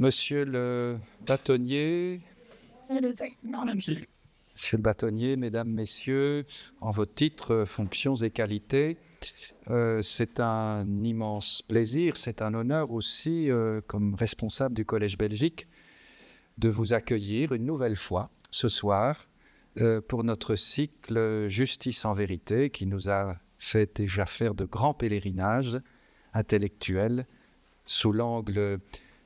Monsieur le bâtonnier, mesdames, messieurs, en vos titres, fonctions et qualités, c'est un immense plaisir, c'est un honneur aussi, comme responsable du Collège Belgique, de vous accueillir une nouvelle fois ce soir pour notre cycle Justice en vérité, qui nous a fait déjà faire de grands pèlerinages intellectuels sous l'angle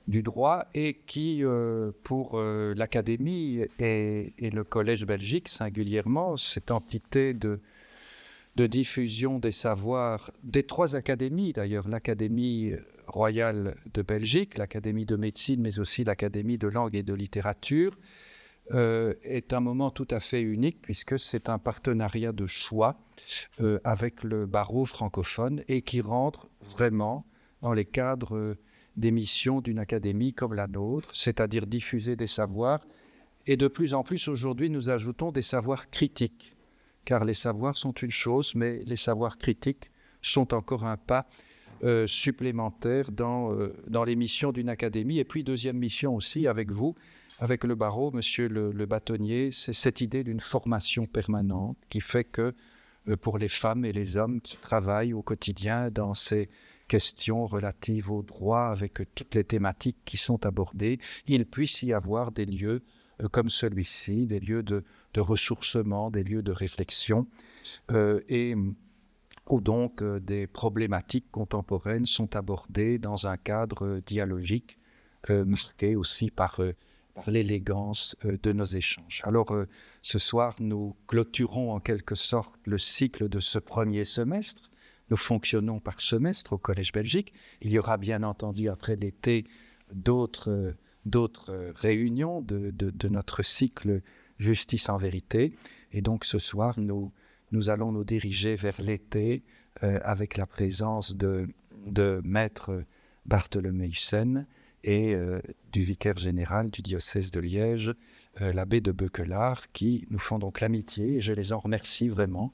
du droit et qui, pour l'Académie et le Collège Belgique singulièrement, cette entité de diffusion des savoirs des trois académies, d'ailleurs l'Académie royale de Belgique, l'Académie de médecine, mais aussi l'Académie de langue et de littérature, est un moment tout à fait unique puisque c'est un partenariat de choix avec le barreau francophone et qui rentre vraiment dans les cadres des missions d'une académie comme la nôtre, c'est-à-dire diffuser des savoirs. Et de plus en plus aujourd'hui, nous ajoutons des savoirs critiques, car les savoirs sont une chose, mais les savoirs critiques sont encore un pas supplémentaire dans les missions d'une académie. Et puis, deuxième mission aussi avec vous, avec le barreau, monsieur le bâtonnier, c'est cette idée d'une formation permanente qui fait que pour les femmes et les hommes qui travaillent au quotidien dans ces questions relatives au droit avec toutes les thématiques qui sont abordées, il puisse y avoir des lieux comme celui-ci, des lieux de ressourcement, des lieux de réflexion et où donc des problématiques contemporaines sont abordées dans un cadre dialogique marqué aussi par l'élégance de nos échanges. Alors, ce soir, nous clôturons en quelque sorte le cycle de ce premier semestre. Nous fonctionnons par semestre au Collège Belgique. Il y aura bien entendu après l'été d'autres réunions de notre cycle Justice en vérité. Et donc ce soir, nous allons nous diriger vers l'été avec la présence de Maître Bartholomé Hussen et du vicaire général du diocèse de Liège, l'abbé de Beuquelard, qui nous font donc l'amitié, et je les en remercie vraiment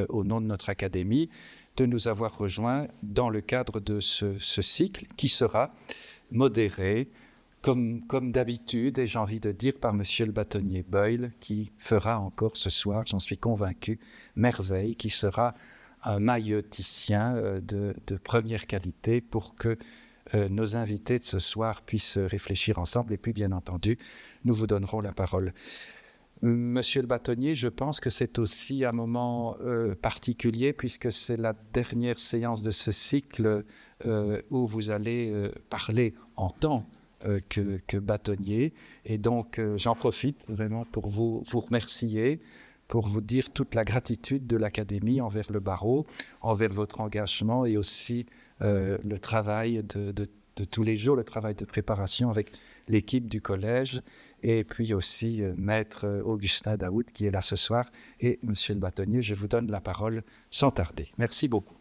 au nom de notre académie, de nous avoir rejoints dans le cadre de ce cycle qui sera modéré, comme d'habitude, et j'ai envie de dire par monsieur le bâtonnier Boyle, qui fera encore ce soir, j'en suis convaincu, merveille, qui sera un mailloticien de première qualité pour que nos invités de ce soir puissent réfléchir ensemble. Et puis, bien entendu, nous vous donnerons la parole. Monsieur le bâtonnier, je pense que c'est aussi un moment particulier puisque c'est la dernière séance de ce cycle où vous allez parler en tant que bâtonnier. Et donc, j'en profite vraiment pour vous remercier, pour vous dire toute la gratitude de l'Académie envers le barreau, envers votre engagement et aussi le travail de tous les jours, le travail de préparation avec l'équipe du collège, et puis aussi Maître Augustin Daoud qui est là ce soir. Et monsieur le bâtonnier, je vous donne la parole sans tarder. Merci beaucoup.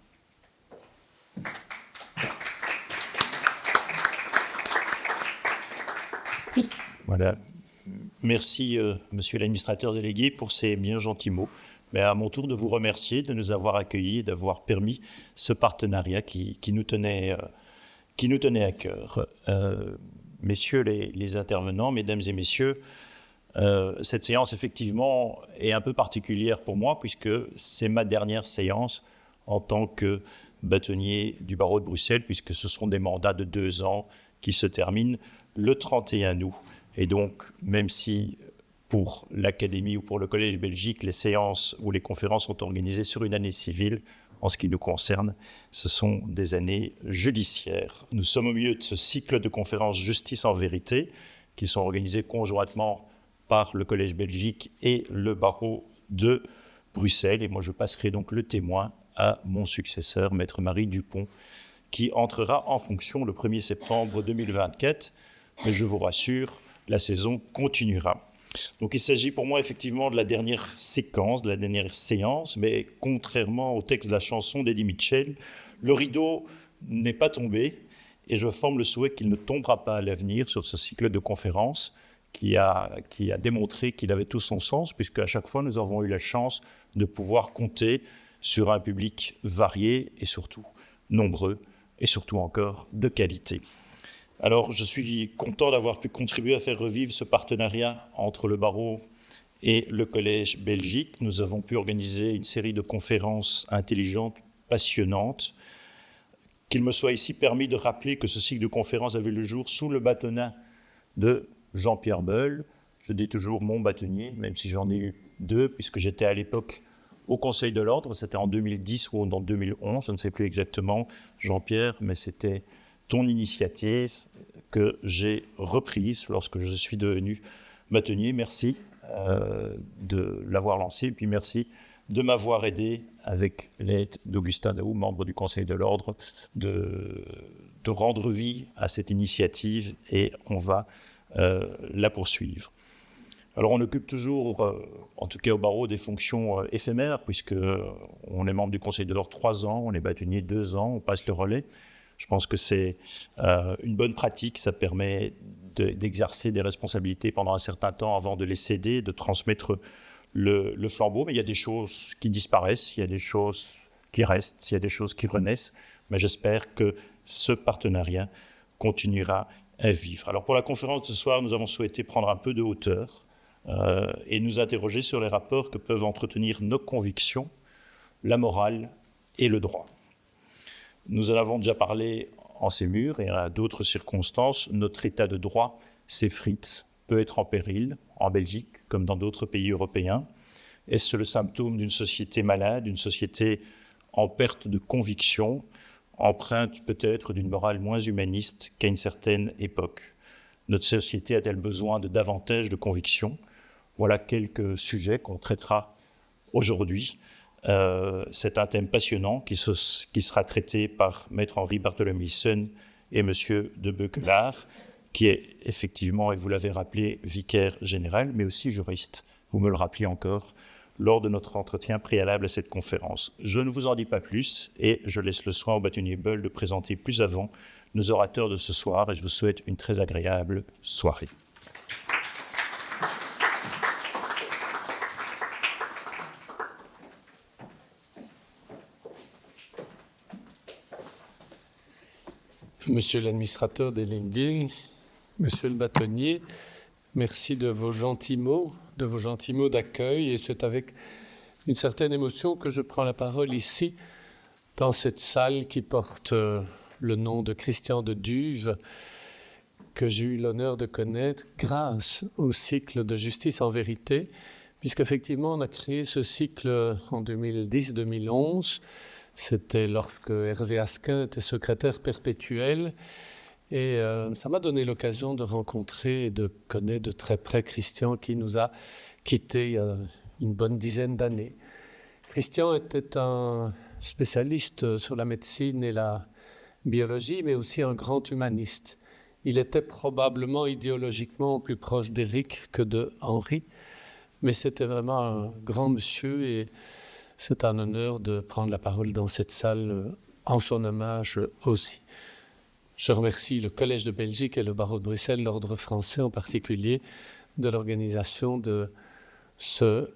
Voilà. Merci, monsieur l'administrateur délégué, pour ces bien gentils mots. Mais à mon tour de vous remercier de nous avoir accueillis et d'avoir permis ce partenariat qui nous tenait à cœur. Messieurs les intervenants, mesdames et messieurs, cette séance, effectivement, est un peu particulière pour moi puisque c'est ma dernière séance en tant que bâtonnier du barreau de Bruxelles, puisque ce seront des mandats de 2 ans qui se terminent le 31 août. Et donc, même si pour l'Académie ou pour le Collège Belgique, les séances ou les conférences sont organisées sur une année civile, en ce qui nous concerne, ce sont des années judiciaires. Nous sommes au milieu de ce cycle de conférences Justice en vérité, qui sont organisées conjointement par le Collège Belgique et le barreau de Bruxelles. Et moi, je passerai donc le témoin à mon successeur, Maître Marie Dupont, qui entrera en fonction le 1er septembre 2024. Mais je vous rassure, la saison continuera. Donc il s'agit pour moi effectivement de la dernière séquence, de la dernière séance, mais contrairement au texte de la chanson d'Eddie Mitchell, le rideau n'est pas tombé et je forme le souhait qu'il ne tombera pas à l'avenir sur ce cycle de conférences qui a démontré qu'il avait tout son sens, puisque à chaque fois nous avons eu la chance de pouvoir compter sur un public varié et surtout nombreux et surtout encore de qualité. Alors, je suis content d'avoir pu contribuer à faire revivre ce partenariat entre le barreau et le Collège Belgique. Nous avons pu organiser une série de conférences intelligentes, passionnantes. Qu'il me soit ici permis de rappeler que ce cycle de conférences avait le jour sous le bâtonnat de Jean-Pierre Beul. Je dis toujours mon bâtonnier, même si j'en ai eu deux, puisque j'étais à l'époque au Conseil de l'Ordre. C'était en 2010 ou en 2011, je ne sais plus exactement, Jean-Pierre, mais c'était ton initiative que j'ai reprise lorsque je suis devenu bâtonnier. Merci de l'avoir lancé, et puis merci de m'avoir aidé, avec l'aide d'Augustin Daou, membre du Conseil de l'Ordre, de rendre vie à cette initiative, et on va la poursuivre. Alors on occupe toujours, en tout cas au barreau, des fonctions éphémères, puisqu'on est membre du Conseil de l'Ordre 3 ans, on est bâtonnier 2 ans, on passe le relais. Je pense que c'est une bonne pratique, ça permet d'exercer des responsabilités pendant un certain temps avant de les céder, de transmettre le flambeau. Mais il y a des choses qui disparaissent, il y a des choses qui restent, il y a des choses qui renaissent. Mais j'espère que ce partenariat continuera à vivre. Alors pour la conférence de ce soir, nous avons souhaité prendre un peu de hauteur et nous interroger sur les rapports que peuvent entretenir nos convictions, la morale et le droit. Nous en avons déjà parlé en ces murs et à d'autres circonstances. Notre état de droit s'effrite, peut être en péril, en Belgique comme dans d'autres pays européens. Est-ce le symptôme d'une société malade, d'une société en perte de conviction, empreinte peut-être d'une morale moins humaniste qu'à une certaine époque? Notre société a-t-elle besoin de davantage de conviction? Voilà quelques sujets qu'on traitera aujourd'hui. C'est un thème passionnant qui sera traité par Maître Henri Bartholomeüssen et M. de Beukelare, qui est effectivement, et vous l'avez rappelé, vicaire général, mais aussi juriste. Vous me le rappelez encore lors de notre entretien préalable à cette conférence. Je ne vous en dis pas plus et je laisse le soin au bâtonnier Beul de présenter plus avant nos orateurs de ce soir et je vous souhaite une très agréable soirée. Monsieur l'administrateur délégué, monsieur le bâtonnier, merci de vos gentils mots d'accueil, et c'est avec une certaine émotion que je prends la parole ici, dans cette salle qui porte le nom de Christian de Duve, que j'ai eu l'honneur de connaître grâce au cycle de Justice en vérité, puisqu'effectivement on a créé ce cycle en 2010-2011. C'était lorsque Hervé Asquin était secrétaire perpétuel et ça m'a donné l'occasion de rencontrer et de connaître de très près Christian qui nous a quittés il y a une bonne dizaine d'années. Christian était un spécialiste sur la médecine et la biologie, mais aussi un grand humaniste. Il était probablement idéologiquement plus proche d'Éric que de Henri, mais c'était vraiment un grand monsieur et c'est un honneur de prendre la parole dans cette salle en son hommage aussi. Je remercie le Collège de Belgique et le barreau de Bruxelles, l'Ordre français en particulier, de l'organisation de ce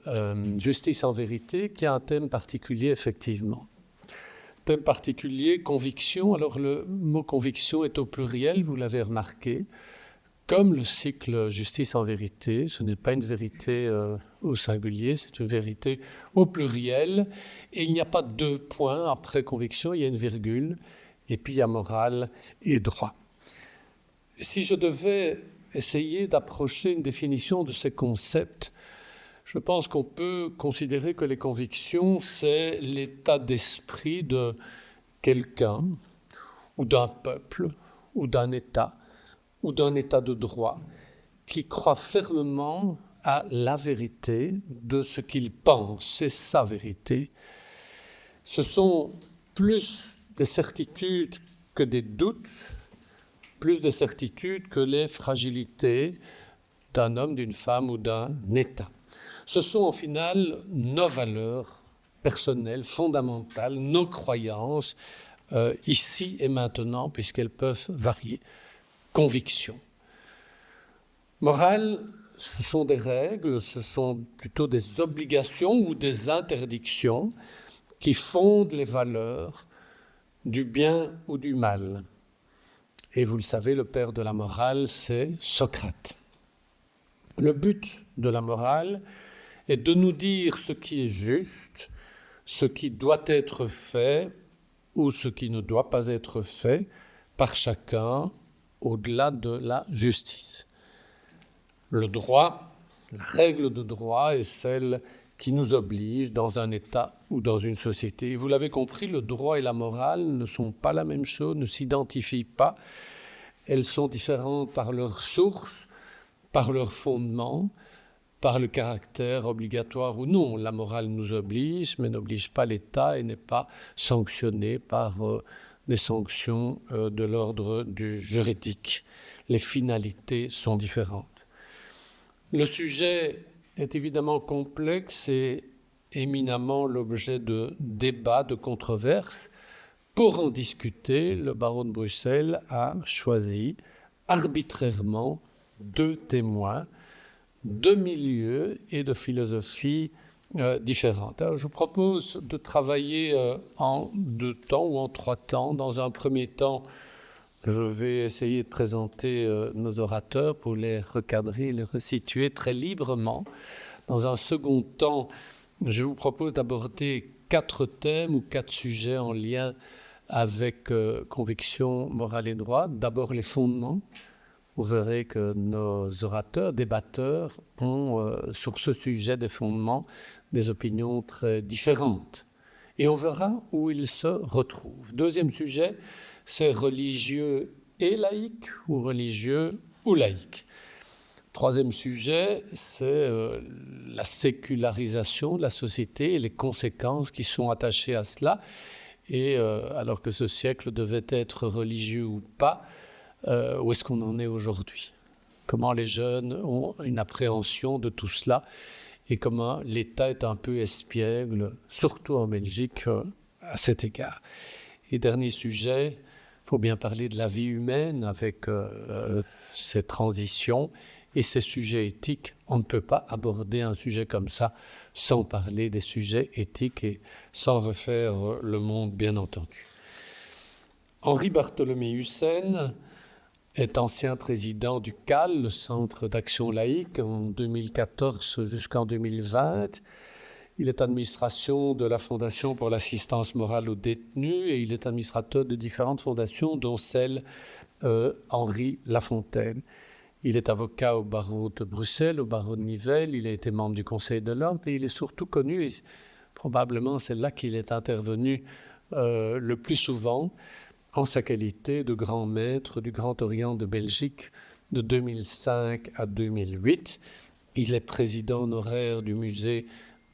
Justice en vérité, qui a un thème particulier effectivement. Thème particulier, conviction. Alors le mot conviction est au pluriel, vous l'avez remarqué. Comme le cycle Justice en vérité, ce n'est pas une vérité au singulier, c'est une vérité au pluriel. Et il n'y a pas 2 points après conviction, il y a une virgule. Et puis il y a morale et droit. Si je devais essayer d'approcher une définition de ces concepts, je pense qu'on peut considérer que les convictions, c'est l'état d'esprit de quelqu'un, ou d'un peuple, ou d'un État, ou d'un état de droit, qui croit fermement à la vérité de ce qu'il pense, c'est sa vérité. Ce sont plus des certitudes que des doutes, plus des certitudes que les fragilités d'un homme, d'une femme ou d'un État. Ce sont au final nos valeurs personnelles, fondamentales, nos croyances, ici et maintenant, puisqu'elles peuvent varier. Conviction. Morale, ce sont des règles, ce sont plutôt des obligations ou des interdictions qui fondent les valeurs du bien ou du mal. Et vous le savez, le père de la morale, c'est Socrate. Le but de la morale est de nous dire ce qui est juste, ce qui doit être fait ou ce qui ne doit pas être fait par chacun au-delà de la justice. Le droit, la règle de droit est celle qui nous oblige dans un État ou dans une société. Et vous l'avez compris, le droit et la morale ne sont pas la même chose, ne s'identifient pas. Elles sont différentes par leur source, par leur fondement, par le caractère obligatoire ou non. La morale nous oblige, mais n'oblige pas l'État et n'est pas sanctionnée par des sanctions de l'ordre du juridique. Les finalités sont différentes. Le sujet est évidemment complexe et éminemment l'objet de débats, de controverses. Pour en discuter, le barreau de Bruxelles a choisi arbitrairement 2 témoins de milieux et de philosophies différentes. Alors, je vous propose de travailler en 2 temps ou en 3 temps. Dans un premier temps, je vais essayer de présenter nos orateurs pour les recadrer, les resituer très librement. Dans un second temps, je vous propose d'aborder 4 thèmes ou 4 sujets en lien avec conviction, morale et droit. D'abord les fondements. Vous verrez que nos orateurs, débatteurs, ont sur ce sujet des fondements des opinions très différentes. Et on verra où ils se retrouvent. Deuxième sujet, c'est religieux et laïque ou religieux ou laïque. Troisième sujet, c'est la sécularisation de la société et les conséquences qui sont attachées à cela. Et alors que ce siècle devait être religieux ou pas, où est-ce qu'on en est aujourd'hui? Comment les jeunes ont une appréhension de tout cela et comment l'État est un peu espiègle, surtout en Belgique, à cet égard. Et dernier sujet, il faut bien parler de la vie humaine avec ces transitions et ces sujets éthiques. On ne peut pas aborder un sujet comme ça sans parler des sujets éthiques et sans refaire le monde, bien entendu. Henri Bartholomé Hussen est ancien président du CAL, le Centre d'action laïque, en 2014 jusqu'en 2020. Il est administration de la Fondation pour l'assistance morale aux détenus et il est administrateur de différentes fondations, dont celle Henri Lafontaine. Il est avocat au barreau de Bruxelles, au barreau de Nivelles. Il a été membre du Conseil de l'Ordre et il est surtout connu, et probablement c'est là qu'il est intervenu le plus souvent, en sa qualité de grand maître du Grand Orient de Belgique de 2005 à 2008. Il est président honoraire du musée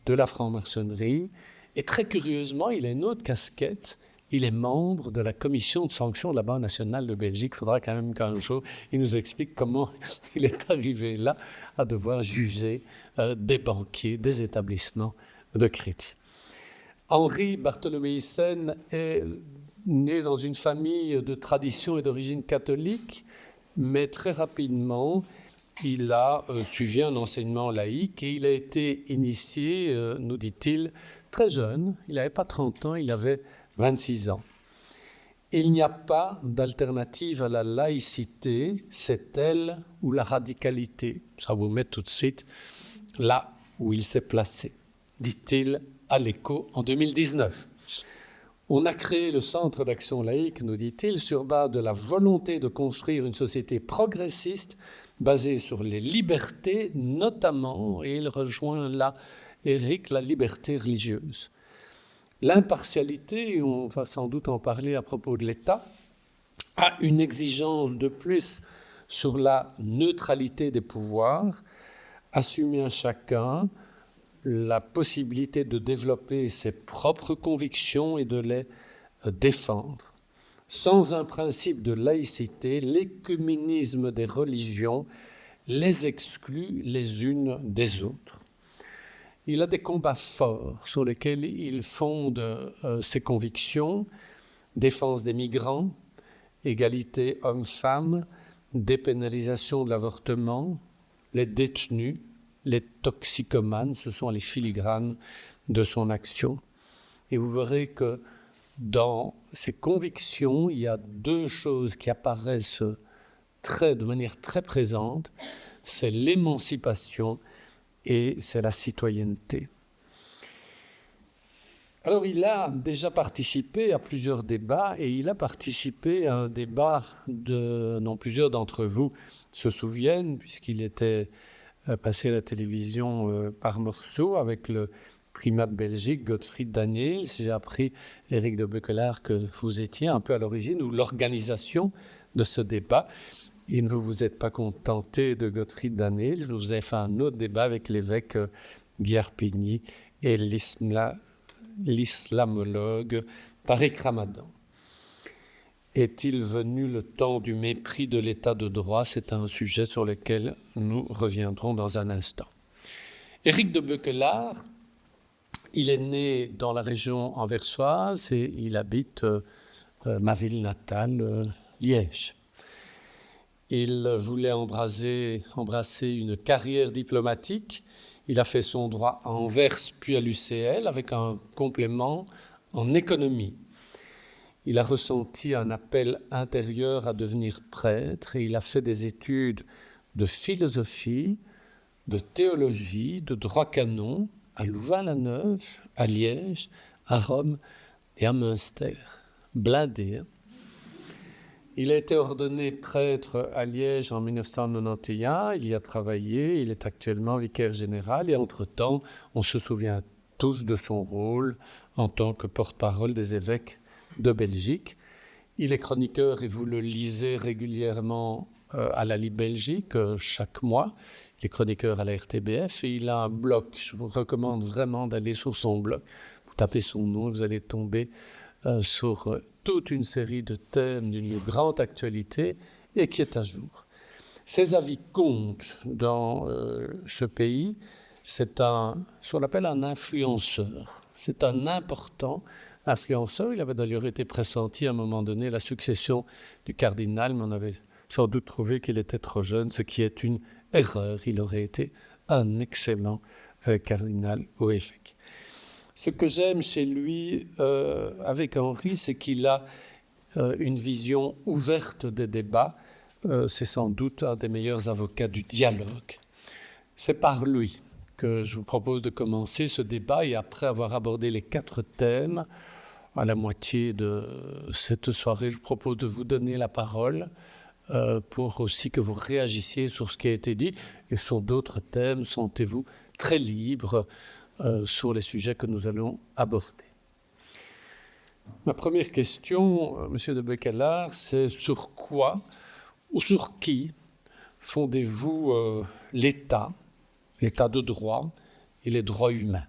de la franc-maçonnerie et très curieusement, il a une autre casquette. Il est membre de la commission de sanctions de la Banque nationale de Belgique. Il faudra quand même qu'un jour, il nous explique comment il est arrivé là à devoir juger des banquiers, des établissements de crédit. Henri Bartholomé Hussen est né dans une famille de tradition et d'origine catholique, mais très rapidement, il a suivi un enseignement laïque et il a été initié, nous dit-il, très jeune. Il n'avait pas 30 ans, il avait 26 ans. Il n'y a pas d'alternative à la laïcité, c'est elle ou la radicalité. Ça vous met tout de suite là où il s'est placé, dit-il à l'Écho en 2019. On a créé le Centre d'action laïque, nous dit-il, sur base de la volonté de construire une société progressiste basée sur les libertés, notamment, et il rejoint là, Éric, la liberté religieuse. L'impartialité, on va sans doute en parler à propos de l'État, a une exigence de plus sur la neutralité des pouvoirs, assumer à chacun la possibilité de développer ses propres convictions et de les défendre. Sans un principe de laïcité, l'écuménisme des religions les exclut les unes des autres. Il a des combats forts sur lesquels il fonde ses convictions, défense des migrants, égalité hommes-femmes, dépénalisation de l'avortement, les détenus, les toxicomanes, ce sont les filigranes de son action. Et vous verrez que dans ses convictions, il y a deux choses qui apparaissent de manière très présente, c'est l'émancipation et c'est la citoyenneté. Alors, il a déjà participé à plusieurs débats et il a participé à un débat dont plusieurs d'entre vous se souviennent, puisqu'il était passé à la télévision par morceaux avec le primat de Belgique, Gottfried Daniels. J'ai appris, Éric de Beukelaar, que vous étiez un peu à l'origine ou l'organisation de ce débat. Et ne vous êtes pas contenté de Gottfried Daniels, vous avez fait un autre débat avec l'évêque Guy Arpigny et l'islamologue Tariq Ramadan. Est-il venu le temps du mépris de l'état de droit? C'est un sujet sur lequel nous reviendrons dans un instant. Éric de Beukelaar, il est né dans la région anversoise et il habite ma ville natale, Liège. Il voulait embrasser une carrière diplomatique. Il a fait son droit à Anvers puis à l'UCL avec un complément en économie. Il a ressenti un appel intérieur à devenir prêtre et il a fait des études de philosophie, de théologie, de droit canon à Louvain-la-Neuve, à Liège, à Rome et à Münster. Blindé. Il a été ordonné prêtre à Liège en 1991, il y a travaillé, il est actuellement vicaire général et entre-temps, on se souvient tous de son rôle en tant que porte-parole des évêques de Belgique. Il est chroniqueur et vous le lisez régulièrement à la Libre Belgique chaque mois. Il est chroniqueur à la RTBF et il a un blog. Je vous recommande vraiment d'aller sur son blog. Vous tapez son nom, vous allez tomber sur toute une série de thèmes d'une grande actualité et qui est à jour. Ses avis comptent dans ce pays. C'est ce qu'on appelle un influenceur. C'est un important influenceur. Il avait d'ailleurs été pressenti à un moment donné la succession du cardinal, mais on avait sans doute trouvé qu'il était trop jeune, ce qui est une erreur. Il aurait été un excellent cardinal ou évêque. Ce que j'aime chez lui, avec Henri, c'est qu'il a une vision ouverte des débats. C'est sans doute un des meilleurs avocats du dialogue. C'est par lui que je vous propose de commencer ce débat et après avoir abordé les 4 thèmes, à la moitié de cette soirée, je vous propose de vous donner la parole pour aussi que vous réagissiez sur ce qui a été dit et sur d'autres thèmes. Sentez-vous très libre sur les sujets que nous allons aborder. Ma première question, Monsieur de Beukelaar, c'est sur quoi ou sur qui fondez-vous l'État de droit et les droits humains?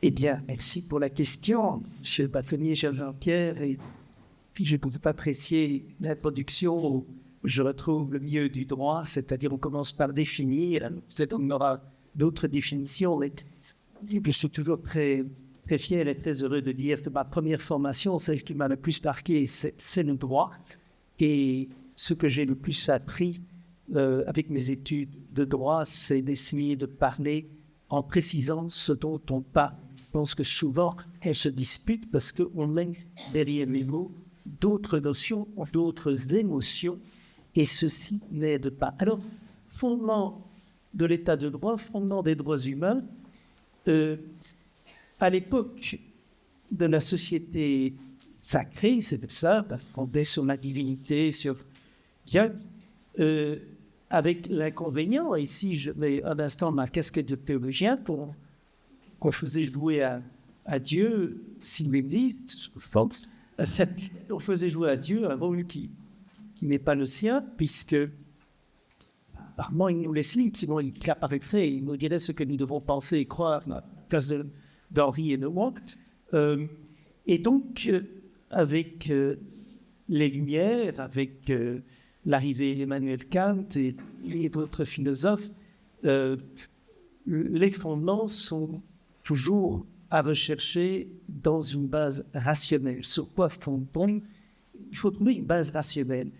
Eh bien, merci pour la question, Monsieur le bâtonnier, cher Jean-Pierre. Et puis, je ne peux pas apprécier l'introduction où je retrouve le milieu du droit, c'est-à-dire on commence par définir, on aura d'autres définitions. Mais je suis toujours très, très fier et très heureux de dire que ma première formation, celle qui m'a le plus marqué, c'est le droit. Et ce que j'ai le plus appris avec mes études de droit, c'est d'essayer de parler en précisant ce dont on parle. Je pense que souvent, on se dispute parce qu'on met derrière les mots d'autres notions, d'autres émotions, et ceci n'aide pas. Alors, fondement de l'état de droit, fondement des droits humains, à l'époque de la société sacrée, c'était ça, fondée sur la divinité, sur bien, avec l'inconvénient, ici je mets un instant ma casquette de théologien, qu'on faisait jouer à Dieu, s'il existe, je pense, on faisait jouer à Dieu un rôle qui n'est pas le sien, puisque apparemment il nous laisse libre, sinon il apparaîtrait, il nous dirait ce que nous devons penser et croire, à la place d'Henri et de moi. Et donc, avec les Lumières, avec l'arrivée d'Emmanuel Kant et d'autres philosophes, les fondements sont toujours à rechercher dans une base rationnelle. Sur quoi fond-on? Il faut trouver une base rationnelle.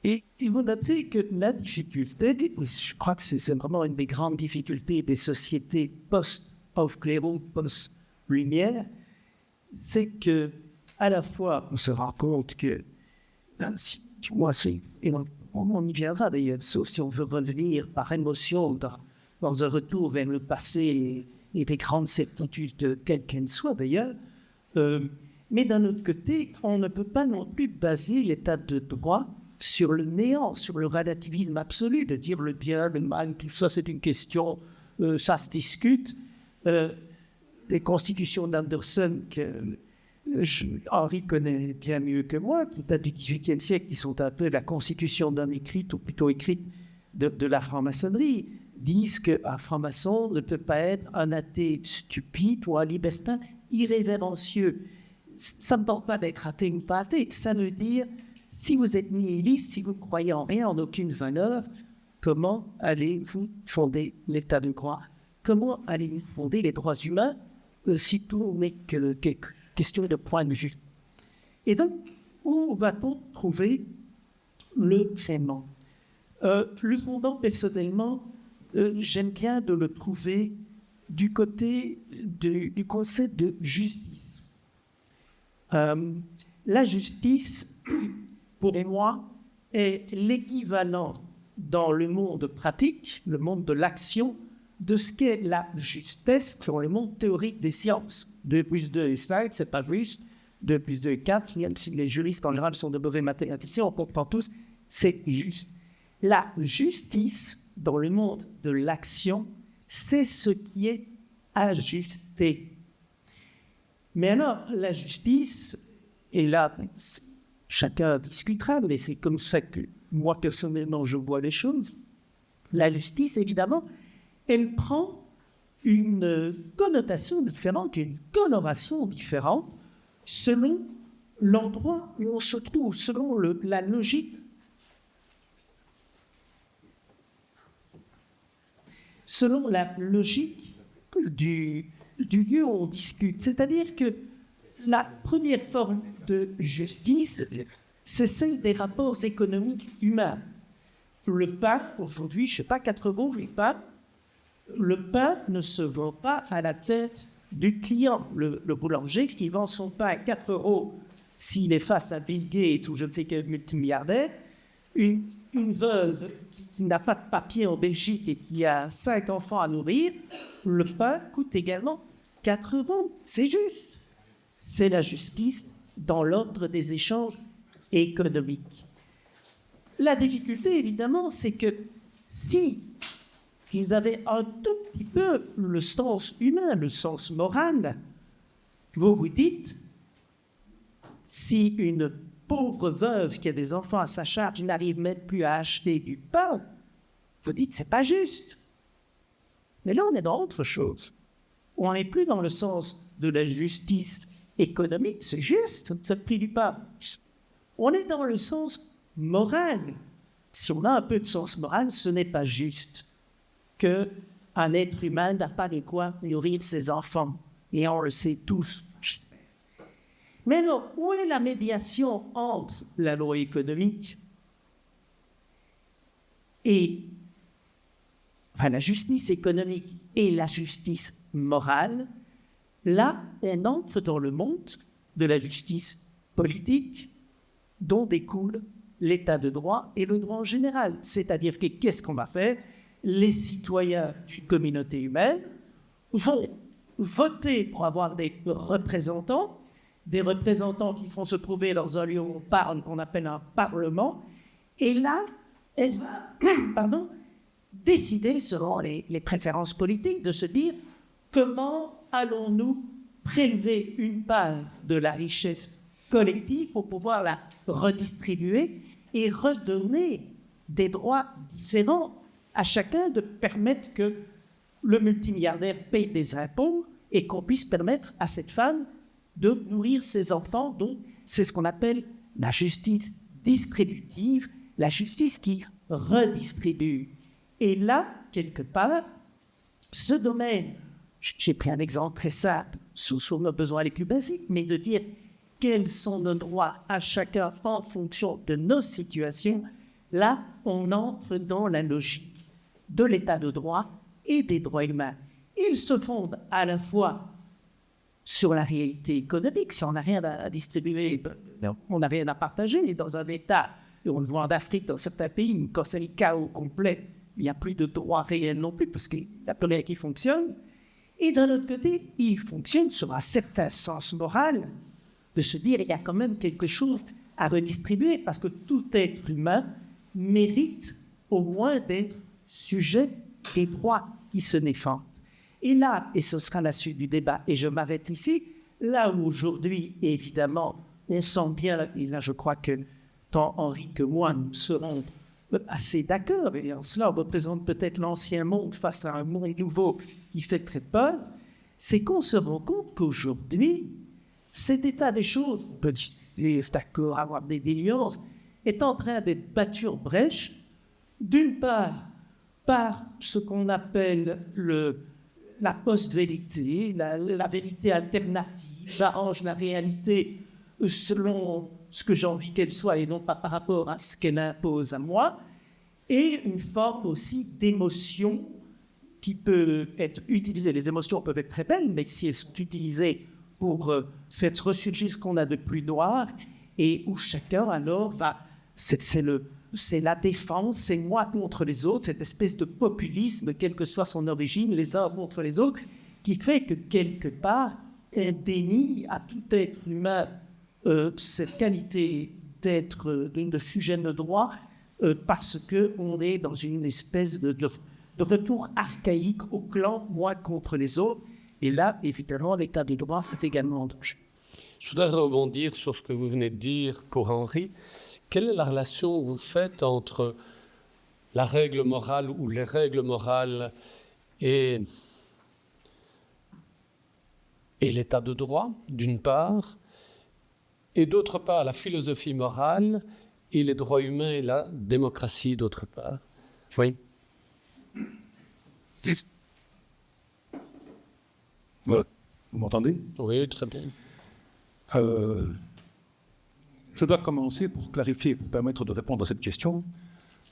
Et vous notez que la difficulté, je crois que c'est vraiment une des grandes difficultés des sociétés post-Aufklärung, post-Lumière, c'est que à la fois on se rend compte que, et on y viendra d'ailleurs, sauf si on veut revenir par émotion dans un retour vers le passé et des grandes certitudes, quelles qu'elles soient d'ailleurs. Mais d'un autre côté, on ne peut pas non plus baser l'état de droit sur le néant, sur le relativisme absolu, de dire le bien, le mal, tout ça c'est une question, ça se discute. Les constitutions d'Anderson, que Henri connaît bien mieux que moi, qui datent du XVIIIe siècle, qui sont un peu la constitution d'un écrite, ou plutôt écrite de la franc-maçonnerie, disent qu'un franc-maçon ne peut pas être un athée stupide ou un libertin irrévérencieux. Ça ne parle pas d'être athée ou pas athée, ça veut dire, si vous êtes nihiliste, si vous ne croyez en rien, en aucune valeur, comment allez-vous fonder l'état de droit? Comment allez-vous fonder les droits humains si tout n'est que question de point de vue? Et donc, où va-t-on trouver le fondement? Le fondement, personnellement, j'aime bien de le trouver du côté du concept de justice. La justice, pour moi, est l'équivalent dans le monde pratique, le monde de l'action, de ce qu'est la justesse dans le monde théorique des sciences. 2 plus 2 est 5, c'est pas juste. 2 plus 2 est 4, même si les juristes en général sont de mauvais mathématiciens, on comprend tous, c'est juste. La justice dans le monde de l'action, c'est ce qui est ajusté. Mais alors, la justice, et là, chacun discutera, mais c'est comme ça que moi, personnellement, je vois les choses. La justice, évidemment, elle prend une connotation différente, une coloration différente, selon l'endroit où on se trouve, selon la logique. Selon la logique du lieu où on discute. C'est-à-dire que la première forme de justice, c'est celle des rapports économiques humains. Le pain, aujourd'hui, je ne sais pas, 4 euros, le pain ne se vend pas à la tête du client. Le boulanger qui vend son pain à 4 euros, s'il est face à Bill Gates ou je ne sais quel multimilliardaire, une veuve qui n'a pas de papier en Belgique et qui a 5 enfants à nourrir, le pain coûte également 4 euros. C'est juste. C'est la justice dans l'ordre des échanges économiques. La difficulté, évidemment, c'est que si ils avaient un tout petit peu le sens humain, le sens moral, vous vous dites, si une pauvre veuve qui a des enfants à sa charge n'arrive même plus à acheter du pain, vous dites, c'est pas juste. Mais là, on est dans autre chose. On n'est plus dans le sens de la justice économique, c'est juste, c'est le prix du pain. On est dans le sens moral. Si on a un peu de sens moral, ce n'est pas juste qu'un être humain n'a pas de quoi nourrir ses enfants. Et on le sait tous, j'espère. Mais alors, où est la médiation entre la loi économique et la justice économique et la justice morale? Là, on entre dans le monde de la justice politique dont découle l'état de droit et le droit en général. C'est-à-dire que qu'est-ce qu'on va faire? Les citoyens d'une communauté humaine vont voter pour avoir des représentants qui vont se trouver dans un lieu où on parle, qu'on appelle un parlement, et là, elle va décider, selon les préférences politiques, de se dire comment allons-nous prélever une part de la richesse collective pour pouvoir la redistribuer et redonner des droits différents à chacun, de permettre que le multimilliardaire paye des impôts et qu'on puisse permettre à cette femme de nourrir ses enfants. Donc, c'est ce qu'on appelle la justice distributive, la justice qui redistribue. Et là, quelque part, ce domaine, j'ai pris un exemple très simple, sur nos besoins les plus basiques, mais de dire quels sont nos droits à chacun en fonction de nos situations, là, on entre dans la logique de l'état de droit et des droits humains. Ils se fondent à la fois sur la réalité économique. Si on n'a rien à distribuer, on n'a rien à partager. Dans un État, on le voit en Afrique, dans certains pays, quand c'est le chaos complet, il n'y a plus de droit réel non plus, parce qu'il n'y a plus rien qui fonctionne. Et d'un autre côté, il fonctionne sur un certain sens moral de se dire qu'il y a quand même quelque chose à redistribuer, parce que tout être humain mérite au moins d'être sujet des droits qui se défendent. Et là, et ce sera la suite du débat, et je m'arrête ici, là où aujourd'hui, évidemment, on sent bien, et là je crois que tant Henri que moi, nous serons assez d'accord, et en cela on représente peut-être l'ancien monde face à un monde nouveau qui fait très peur, c'est qu'on se rend compte qu'aujourd'hui, cet état des choses, on peut dire d'accord, avoir des déviances, est en train d'être battu en brèche, d'une part, par ce qu'on appelle la post-vérité, la vérité alternative. J'arrange la réalité selon ce que j'ai envie qu'elle soit et non pas par rapport à ce qu'elle impose à moi, et une forme aussi d'émotion qui peut être utilisée. Les émotions peuvent être très belles, mais si elles sont utilisées pour faire ressurgir ce qu'on a de plus noir, et où chacun alors va... C'est la défense, c'est moi contre les autres, cette espèce de populisme, quelle que soit son origine, les uns contre les autres, qui fait que quelque part, elle dénie à tout être humain cette qualité d'être de sujet de droit, parce qu'on est dans une espèce de retour archaïque au clan, moi contre les autres. Et là, évidemment, l'état de droit est également en danger. Je voudrais rebondir sur ce que vous venez de dire pour Henri. Quelle est la relation que vous faites entre la règle morale ou les règles morales et l'état de droit, d'une part, et d'autre part, la philosophie morale et les droits humains et la démocratie, d'autre part? Oui. Voilà. Vous m'entendez? Oui, très bien. Je dois commencer, pour clarifier, pour permettre de répondre à cette question,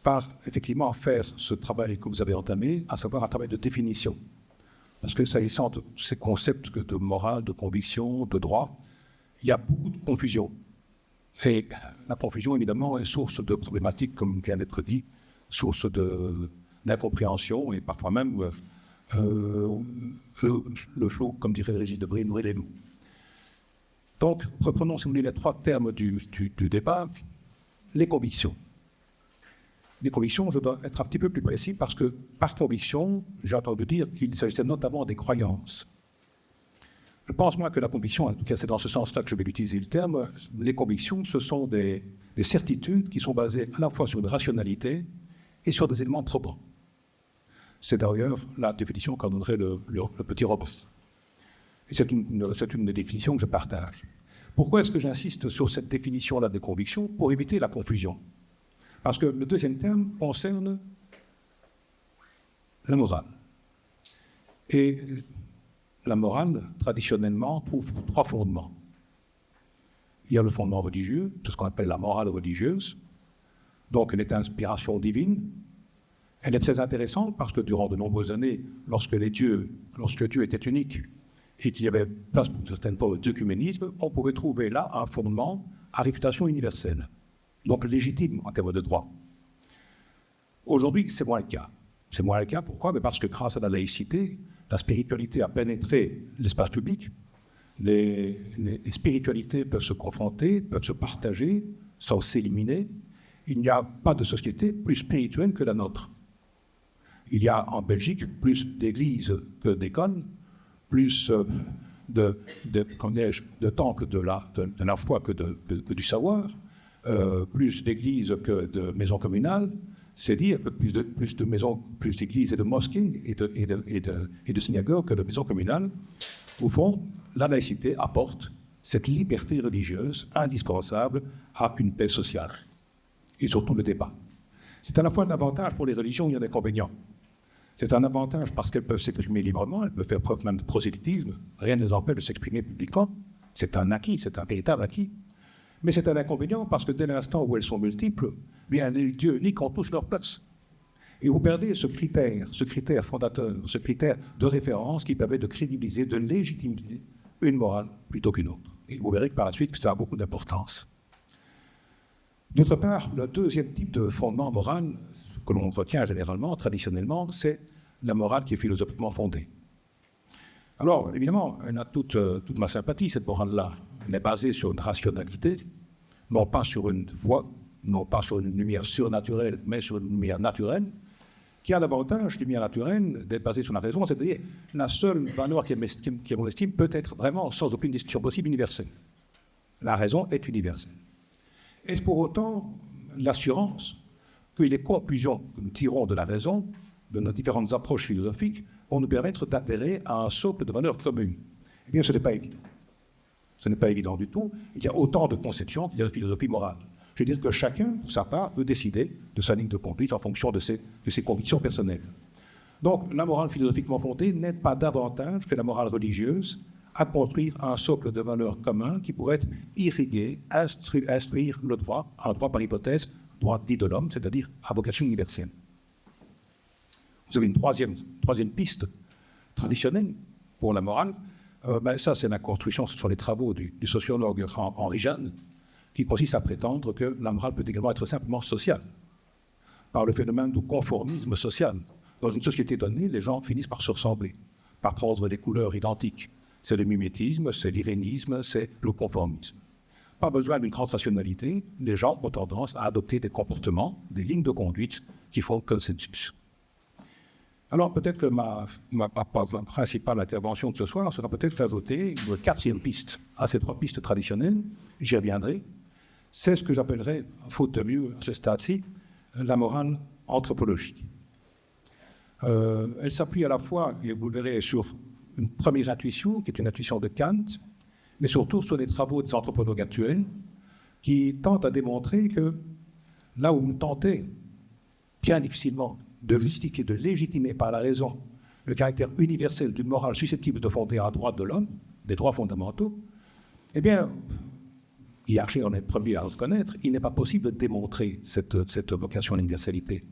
par effectivement faire ce travail que vous avez entamé, à savoir un travail de définition. Parce que s'agissant de ces concepts de morale, de conviction, de droit, il y a beaucoup de confusion. La confusion, évidemment, est source de problématiques, comme vient d'être dit, source d'incompréhension et parfois même le flot, comme dirait Régis Debray, nourrit les loups. Donc, reprenons, si vous voulez, les trois termes du débat. Les convictions. Les convictions, je dois être un petit peu plus précis parce que, par conviction, j'ai entendu dire qu'il s'agissait notamment des croyances. Je pense, moi, que la conviction, en tout cas, c'est dans ce sens-là que je vais utiliser le terme, les convictions, ce sont des certitudes qui sont basées à la fois sur une rationalité et sur des éléments probants. C'est d'ailleurs la définition qu'en donnerait le petit Hobbes. Et c'est une des définitions que je partage. Pourquoi est-ce que j'insiste sur cette définition-là des convictions? Pour éviter la confusion. Parce que le deuxième terme concerne la morale. Et la morale, traditionnellement, trouve trois fondements. Il y a le fondement religieux, c'est ce qu'on appelle la morale religieuse. Donc, elle est d'inspiration divine. Elle est très intéressante parce que durant de nombreuses années, lorsque Dieu était unique, et qu'il y avait place pour une certaine forme d'œcuménisme, on pouvait trouver là un fondement à réputation universelle, donc légitime en termes de droit. Aujourd'hui, c'est moins le cas. C'est moins le cas, pourquoi? Parce que grâce à la laïcité, la spiritualité a pénétré l'espace public, les spiritualités peuvent se confronter, peuvent se partager, sans s'éliminer. Il n'y a pas de société plus spirituelle que la nôtre. Il y a en Belgique plus d'églises que d'écoles, plus de temples de la foi que du savoir, plus d'églises que de maisons communales, c'est dire que plus d'églises et de mosquées et de synagogues que de maisons communales. Au fond, la laïcité apporte cette liberté religieuse indispensable à une paix sociale et surtout le débat. C'est à la fois un avantage pour les religions et un inconvénient. C'est un avantage parce qu'elles peuvent s'exprimer librement, elles peuvent faire preuve même de prosélytisme. Rien ne les empêche de s'exprimer publiquement. C'est un acquis, c'est un véritable acquis. Mais c'est un inconvénient parce que dès l'instant où elles sont multiples, bien les dieux uniques ont tous leur place. Et vous perdez ce critère fondateur, ce critère de référence qui permet de crédibiliser, de légitimiser une morale plutôt qu'une autre. Et vous verrez que par la suite, ça a beaucoup d'importance. D'autre part, le deuxième type de fondement moral, ce que l'on retient généralement, traditionnellement, c'est la morale qui est philosophiquement fondée. Alors, évidemment, elle a toute ma sympathie, cette morale-là. Elle est basée sur une rationalité, non pas sur une foi, non pas sur une lumière surnaturelle, mais sur une lumière naturelle, qui a l'avantage, lumière naturelle, d'être basée sur la raison, c'est-à-dire la seule valeur qui est mon estime peut être vraiment, sans aucune discussion possible, universelle. La raison est universelle. Est-ce pour autant l'assurance que les conclusions que nous tirons de la raison, de nos différentes approches philosophiques, vont nous permettre d'adhérer à un socle de valeurs communes? Eh bien, ce n'est pas évident. Ce n'est pas évident du tout. Il y a autant de conceptions qu'il y a de philosophie morale. Je veux dire que chacun, pour sa part, peut décider de sa ligne de conduite en fonction de ses convictions personnelles. Donc, la morale philosophiquement fondée n'aide pas davantage que la morale religieuse à construire un socle de valeurs communs qui pourrait irriguer, instruire le droit, un droit par hypothèse, droit dit de l'homme, c'est-à-dire à vocation universelle. Vous avez une troisième piste traditionnelle pour la morale. Ça, c'est la construction, ce sont les travaux du sociologue Henri Jeanne, qui consiste à prétendre que la morale peut également être simplement sociale, par le phénomène du conformisme social. Dans une société donnée, les gens finissent par se ressembler, par prendre des couleurs identiques. C'est le mimétisme, c'est l'irénisme, c'est le conformisme. Pas besoin d'une grande rationalité, les gens ont tendance à adopter des comportements, des lignes de conduite qui font consensus. Alors peut-être que ma principale intervention de ce soir sera peut-être d'ajouter une quatrième piste à ces trois pistes traditionnelles, j'y reviendrai. C'est ce que j'appellerais, faute de mieux à ce stade-ci, la morale anthropologique. Elle s'appuie à la fois, et vous le verrez, sur une première intuition, qui est une intuition de Kant, mais surtout sur les travaux des anthropologues actuels, qui tentent à démontrer que là où vous tentez, bien difficilement, de justifier, de légitimer par la raison le caractère universel d'une morale susceptible de fonder un droit de l'homme, des droits fondamentaux, eh bien, Hiérarchie en est le premier à le reconnaître, il n'est pas possible de démontrer cette vocation à l'universalité.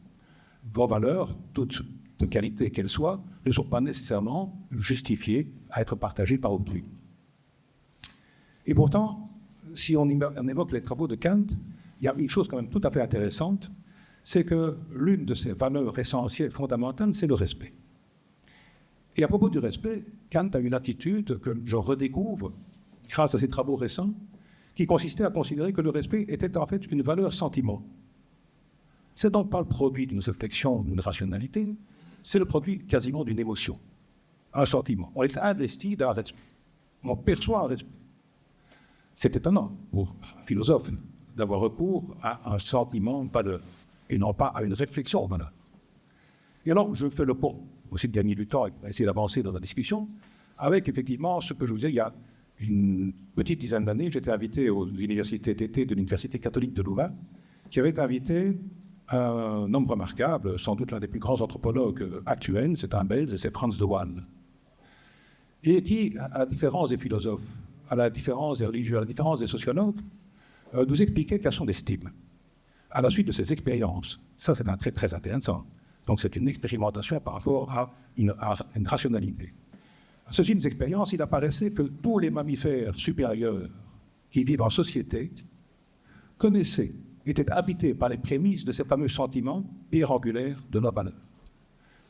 Vos valeurs, toutes de qualité qu'elles soient, ne sont pas nécessairement justifiées à être partagées par autrui. Et pourtant, si on évoque les travaux de Kant, il y a une chose quand même tout à fait intéressante, c'est que l'une de ces valeurs essentielles, fondamentales, c'est le respect. Et à propos du respect, Kant a une attitude que je redécouvre grâce à ses travaux récents, qui consistait à considérer que le respect était en fait une valeur sentiment. C'est donc pas le produit d'une réflexion, d'une rationalité, c'est le produit quasiment d'une émotion, un sentiment. On est investi d'un respect, on perçoit un respect. C'est étonnant pour un philosophe d'avoir recours à un sentiment de valeur et non pas à une réflexion de valeur. Et alors, je fais le pont, aussi de gagner du temps et essayer d'avancer dans la discussion, avec effectivement ce que je vous disais il y a une petite dizaine d'années, j'étais invité aux universités d'été de l'Université catholique de Louvain, qui avait invité un homme remarquable, sans doute l'un des plus grands anthropologues actuels, c'est un Belge, c'est Frans de Waal, et qui, à la différence des philosophes, à la différence des religieux, à la différence des sociologues, nous expliquait quelles sont les stigmes à la suite de ses expériences. Ça, c'est un trait très intéressant. Donc, c'est une expérimentation par rapport à une rationalité. À ce type d'expérience, il apparaissait que tous les mammifères supérieurs qui vivent en société connaissaient, étaient habités par les prémices de ces fameux sentiments pérangulaires de nos valeurs.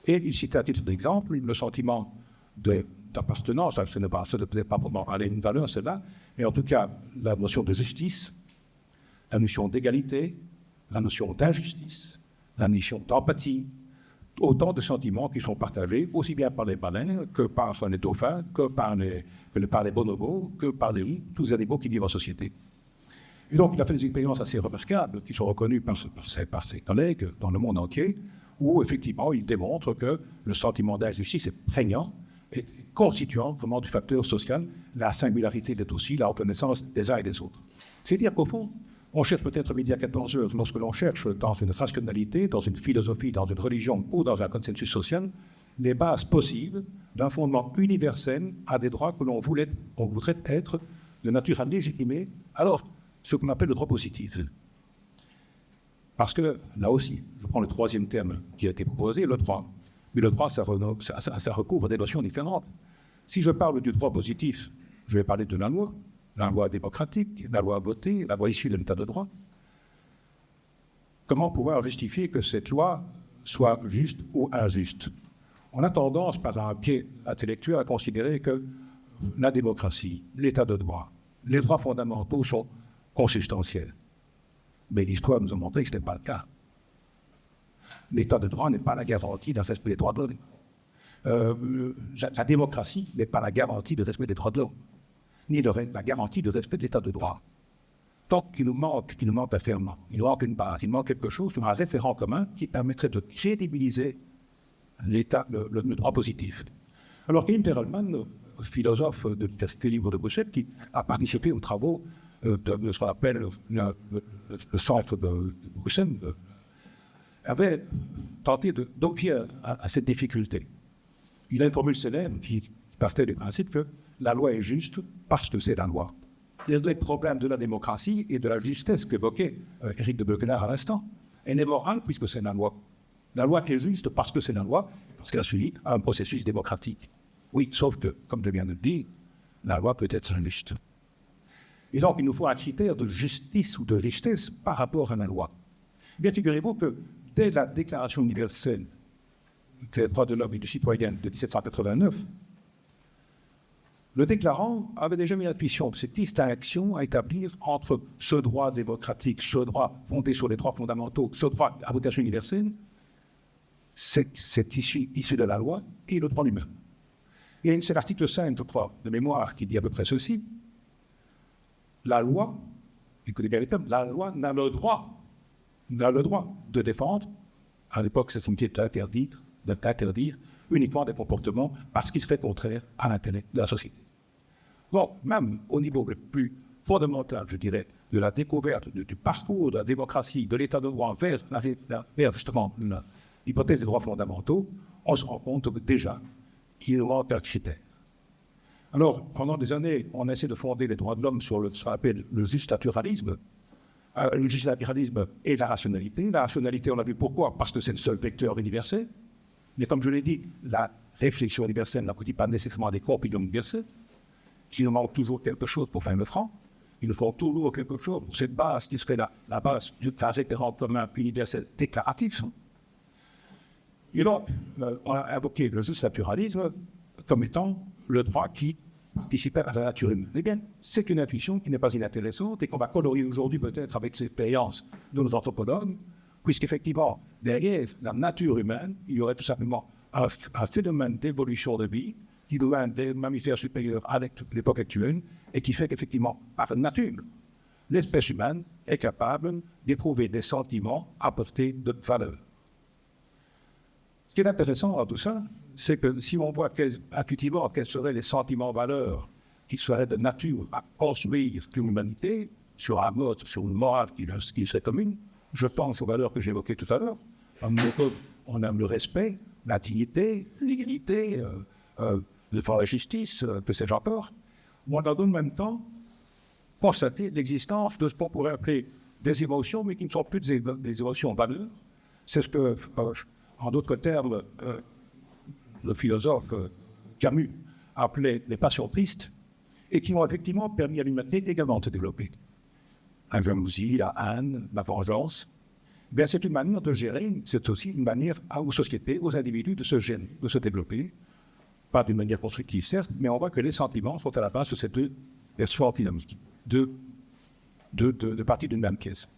Et il citait à titre d'exemple le sentiment d'appartenance, ce n'est pas vraiment une valeur, celle-là, mais en tout cas la notion de justice, la notion d'égalité, la notion d'injustice, la notion d'empathie, autant de sentiments qui sont partagés aussi bien par les baleines que par les dauphins, que par les bonobos, que par tous les animaux qui vivent en société. Et donc il a fait des expériences assez remarquables qui sont reconnues par ses collègues dans le monde entier, où effectivement il démontre que le sentiment d'injustice est prégnant et constituant vraiment du facteur social, la singularité est aussi la reconnaissance des uns et des autres. C'est-à-dire qu'au fond, on cherche peut-être midi à 14 heures, lorsque l'on cherche dans une rationalité, dans une philosophie, dans une religion ou dans un consensus social, les bases possibles d'un fondement universel à des droits qu'on voudrait être de nature à légitimer, alors ce qu'on appelle le droit positif. Parce que, là aussi, je prends le troisième terme qui a été proposé, le droit. Mais le droit, ça recouvre des notions différentes. Si je parle du droit positif, Je vais parler de la loi démocratique, la loi votée, la loi issue de l'état de droit. Comment pouvoir justifier que cette loi soit juste ou injuste? On a tendance, par un biais intellectuel, à considérer que la démocratie, l'état de droit, les droits fondamentaux sont consubstantiels. Mais l'histoire nous a montré que ce n'est pas le cas. L'état de droit n'est pas la garantie d'un respect des droits de l'homme. La démocratie n'est pas la garantie du respect des droits de l'homme, ni la garantie du respect de l'état de droit. Tant qu'il nous manque un ferment, il nous manque une base, il manque quelque chose sur un référent commun qui permettrait de crédibiliser le droit positif. Alors qu'Im Perelman, philosophe de l'Université libre de Bruxelles, qui a participé aux travaux de ce qu'on appelle le centre de Bruxelles, avait tenté d'obvier à cette difficulté. Il a une formule célèbre qui partait du principe que la loi est juste parce que c'est la loi. C'est les problèmes de la démocratie et de la justesse qu'évoquait Éric de Beuquelaar à l'instant. Elle est morale puisque c'est la loi. La loi est juste parce que c'est la loi, parce qu'elle a suivi un processus démocratique. Oui, sauf que, comme je viens de le dire, la loi peut être injuste. Et donc, il nous faut un critère de justice ou de justesse par rapport à la loi. Bien, figurez-vous que dès la Déclaration universelle des droits de l'homme et du citoyen de 1789, le déclarant avait déjà mis l'intuition de cette distinction à établir entre ce droit démocratique, ce droit fondé sur les droits fondamentaux, ce droit à vocation universelle, c'est issu de la loi, et le droit lui-même. Et c'est l'article 5, je crois, de mémoire, qui dit à peu près ceci. La loi, écoutez bien les termes, la loi n'a le droit de défendre, à l'époque ça signifiait d'interdire uniquement des comportements parce qu'ils seraient contraires à l'intérêt de la société. Bon, même au niveau le plus fondamental, je dirais, de la découverte du parcours de la démocratie, de l'état de droit vers justement l'hypothèse des droits fondamentaux, on se rend compte que déjà, il manque un critère. Alors, pendant des années, on essaie de fonder les droits de l'homme sur ce qu'on appelle le juste naturalisme. Le juste naturalisme et la rationalité. La rationalité, on a vu pourquoi? Parce que c'est le seul vecteur universel. Mais comme je l'ai dit, la réflexion universelle n'aboutit pas nécessairement à des opinions universelles. Il nous manque toujours quelque chose pour faire le franc. Il nous faut toujours quelque chose pour cette base qui serait la base d'un référent commun universel déclaratif. Et donc, on a invoqué le juste naturalisme comme étant le droit qui participait à la nature humaine. Eh bien, c'est une intuition qui n'est pas inintéressante et qu'on va colorier aujourd'hui peut-être avec l'expérience de nos anthropologues, puisqu'effectivement, derrière la nature humaine, il y aurait tout simplement un phénomène d'évolution de vie qui nous vient des mammifères supérieurs à l'époque actuelle et qui fait qu'effectivement, par nature, l'espèce humaine est capable d'éprouver des sentiments à portée de valeur. Ce qui est intéressant dans tout ça, c'est que si on voit intuitivement quels seraient les sentiments valeurs qui seraient de nature à construire l'humanité sur un mode, sur une morale qui serait commune, je pense aux valeurs que j'évoquais tout à l'heure. On aime le respect, la dignité, l'égalité, la justice, que sais-je encore. On a dans le même temps constaté l'existence de ce qu'on pourrait appeler des émotions, mais qui ne sont plus des émotions valeurs. C'est ce que, en d'autres termes, le philosophe Camus appelait les passions tristes, et qui ont effectivement permis à l'humanité également de se développer. La jalousie, la haine, la vengeance. Bien, c'est une manière de gérer, c'est aussi une manière aux sociétés, aux individus de se gérer, de se développer. Pas d'une manière constructive, certes, mais on voit que les sentiments sont à la base de ces deux versions dynamiques, deux parties d'une même pièce.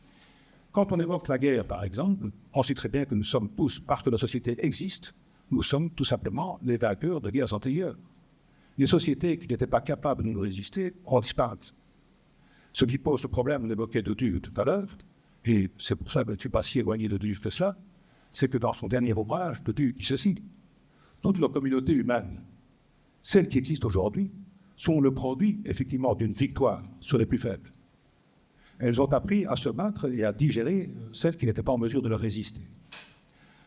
Quand on évoque la guerre, par exemple, on sait très bien que nous sommes tous, parce que la société existe, nous sommes tout simplement les vainqueurs de guerres antérieures. Les sociétés qui n'étaient pas capables de nous résister ont disparu. Ce qui pose le problème, on évoquait Dedieu tout à l'heure, et c'est pour ça que je ne suis pas si éloigné de Dedieu que cela, c'est que dans son dernier ouvrage, Dedieu dit ceci: toutes nos communautés humaines, celles qui existent aujourd'hui, sont le produit, effectivement, d'une victoire sur les plus faibles. Elles ont appris à se battre et à digérer celles qui n'étaient pas en mesure de leur résister.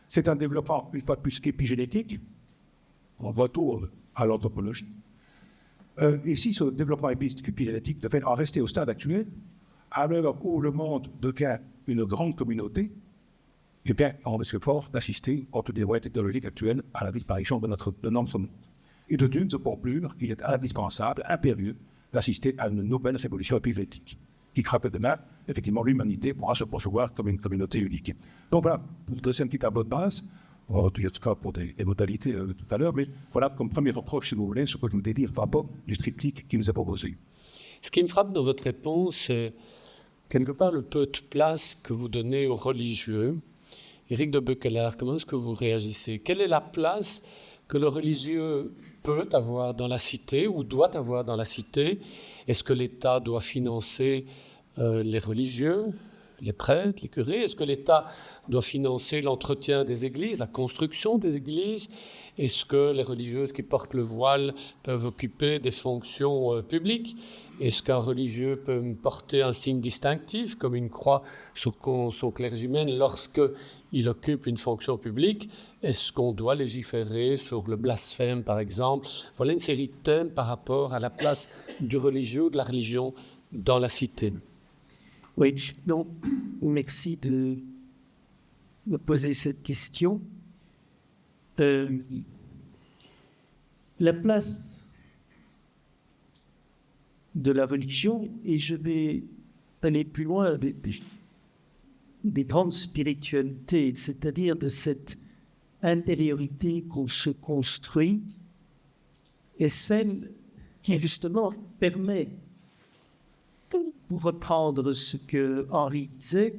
C'est un développement, une fois de plus, épigénétique. On retourne à l'anthropologie. Ici, ce développement épigénétique devait en rester au stade actuel, à l'heure où le monde devient une grande communauté, eh bien, on risque fort d'assister, compte des moyens technologiques actuels, à la disparition de notre monde. Et de d'une, se conclure qu'il est indispensable, impérieux, d'assister à une nouvelle révolution épigénétique qui fera que demain, effectivement, l'humanité pourra se percevoir comme une communauté unique. Donc voilà, pour dresser un petit tableau de base, en tout cas pour des modalités tout à l'heure, mais voilà comme première approche, si vous voulez, ce que je voulais dire par rapport du triptyque qui nous est proposé. Ce qui me frappe dans votre réponse, c'est quelque part le peu de place que vous donnez aux religieux. Éric de Beuquelaar, comment est-ce que vous réagissez? Quelle est la place que le religieux peut avoir dans la cité ou doit avoir dans la cité? Est-ce que l'État doit financer les religieux, les prêtres, les curés? Est-ce que l'État doit financer l'entretien des églises, la construction des églises? Est-ce que les religieuses qui portent le voile peuvent occuper des fonctions publiques? Est-ce qu'un religieux peut porter un signe distinctif, comme une croix sur son clergymène, lorsqu'il occupe une fonction publique? Est-ce qu'on doit légiférer sur le blasphème, par exemple? Voilà une série de thèmes par rapport à la place du religieux ou de la religion dans la cité. Oui, donc, merci de me poser cette question. La place de la religion, et je vais aller plus loin, des grandes spiritualités, c'est-à-dire de cette intériorité qu'on se construit, est celle qui justement permet, pour reprendre ce que Henri disait,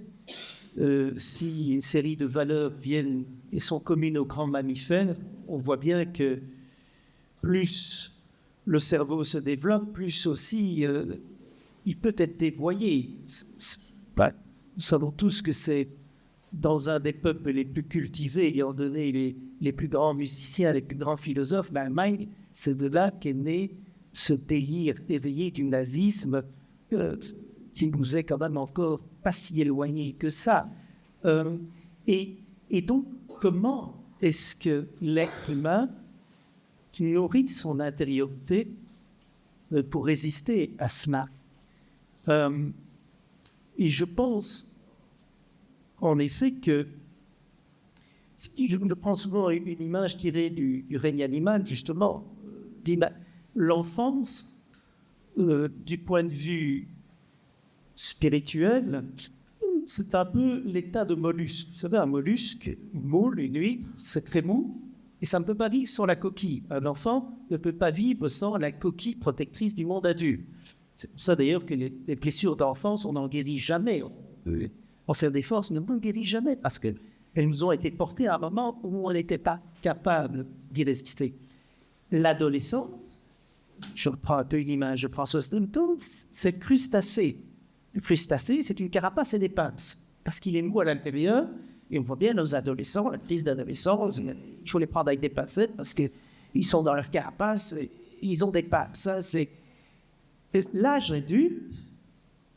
si une série de valeurs viennent et sont communes aux grands mammifères, on voit bien que plus le cerveau se développe, plus aussi il peut être dévoyé. Nous savons tous que c'est dans un des peuples les plus cultivés, ayant donné les plus grands musiciens, les plus grands philosophes, l'Allemagne, c'est de là qu'est né ce délire éveillé du nazisme qui nous est quand même encore pas si éloigné que ça. Et donc, comment est-ce que l'être humain qui nourrit son intériorité pour résister à cela? Et je pense, en effet, que je prends souvent une image tirée du règne animal, justement, l'enfance, du point de vue spirituel, c'est un peu l'état de mollusque. Vous savez, un mollusque, une moule, une huître, c'est très mou, et ça ne peut pas vivre sans la coquille. Un enfant ne peut pas vivre sans la coquille protectrice du monde adulte. C'est pour ça d'ailleurs que les blessures d'enfance, on n'en guérit jamais. En faire des forces, on n'en guérit jamais, parce qu'elles nous ont été portées à un moment où on n'était pas capable d'y résister. L'adolescence, je reprends un peu une image, je prends Sosdenton, c'est crustacé. Le crustacé, c'est une carapace et des pinces, parce qu'il est mou à l'intérieur, et on voit bien nos adolescents, la crise d'adolescence, il faut les prendre avec des pincettes, parce qu'ils sont dans leur carapace, et ils ont des pinces. L'âge adulte,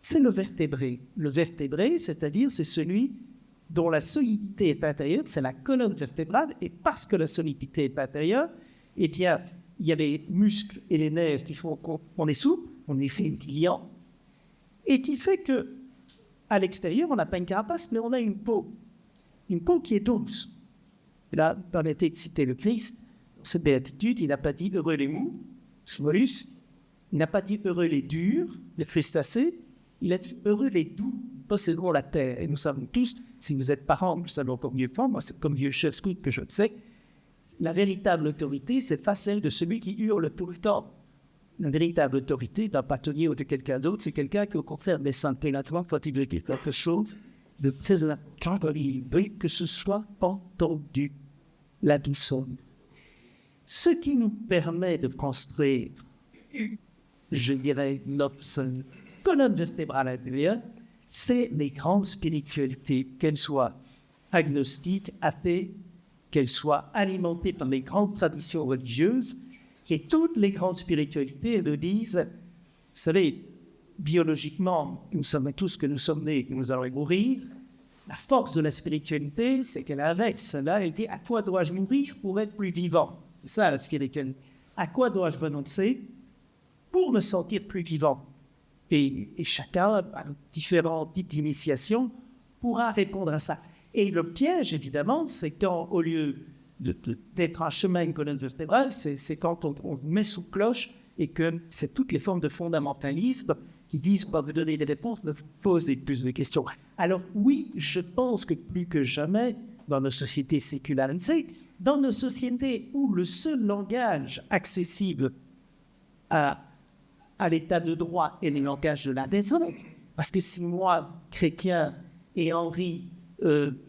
c'est le vertébré. Le vertébré, c'est-à-dire, c'est celui dont la solidité est intérieure, c'est la colonne vertébrale, et parce que la solidité est intérieure, eh bien, il y a les muscles et les nerfs qui font qu'on est souple, on est résilient, et qui fait que à l'extérieur, on n'a pas une carapace, mais on a une peau qui est douce. Et là, permettez de citer le Christ, dans cette béatitude, il n'a pas dit heureux les mous, mollusques, il n'a pas dit heureux les durs, les crustacés, il a dit heureux les doux, posséderont la terre. Et nous savons tous, si vous êtes parents, vous savez encore mieux que moi c'est comme vieux chef scout que je le sais, la véritable autorité, c'est pas celle de celui qui hurle tout le temps. La véritable autorité d'un bâtonnier ou de quelqu'un d'autre, c'est quelqu'un qui, au contraire, met simplement quand il veut quelque chose de très important, il veut que ce soit entendu, la douceur. Ce qui nous permet de construire, je dirais, notre colonne vertébrale intérieure, c'est les grandes spiritualités, qu'elles soient agnostiques, athées, qu'elles soient alimentées par les grandes traditions religieuses, et toutes les grandes spiritualités nous disent, vous savez, biologiquement, nous sommes tous que nous sommes nés, que nous allons mourir. La force de la spiritualité, c'est qu'elle inverse. Là, elle dit, à quoi dois-je mourir pour être plus vivant? C'est ça, la spiritualité. À quoi dois-je renoncer pour me sentir plus vivant? Et chacun, par différents types d'initiation, pourra répondre à ça. Et le piège, évidemment, c'est quand, au lieu d'être un chemin, une colonne vertébrale, c'est quand on vous met sous cloche et que c'est toutes les formes de fondamentalisme qui disent pas vous donner des réponses, mais vous poser plus de questions. Alors oui, je pense que plus que jamais, dans nos sociétés sécularisées, dans nos sociétés où le seul langage accessible à l'état de droit est le langage de la raison, parce que si moi, chrétien, et Henri,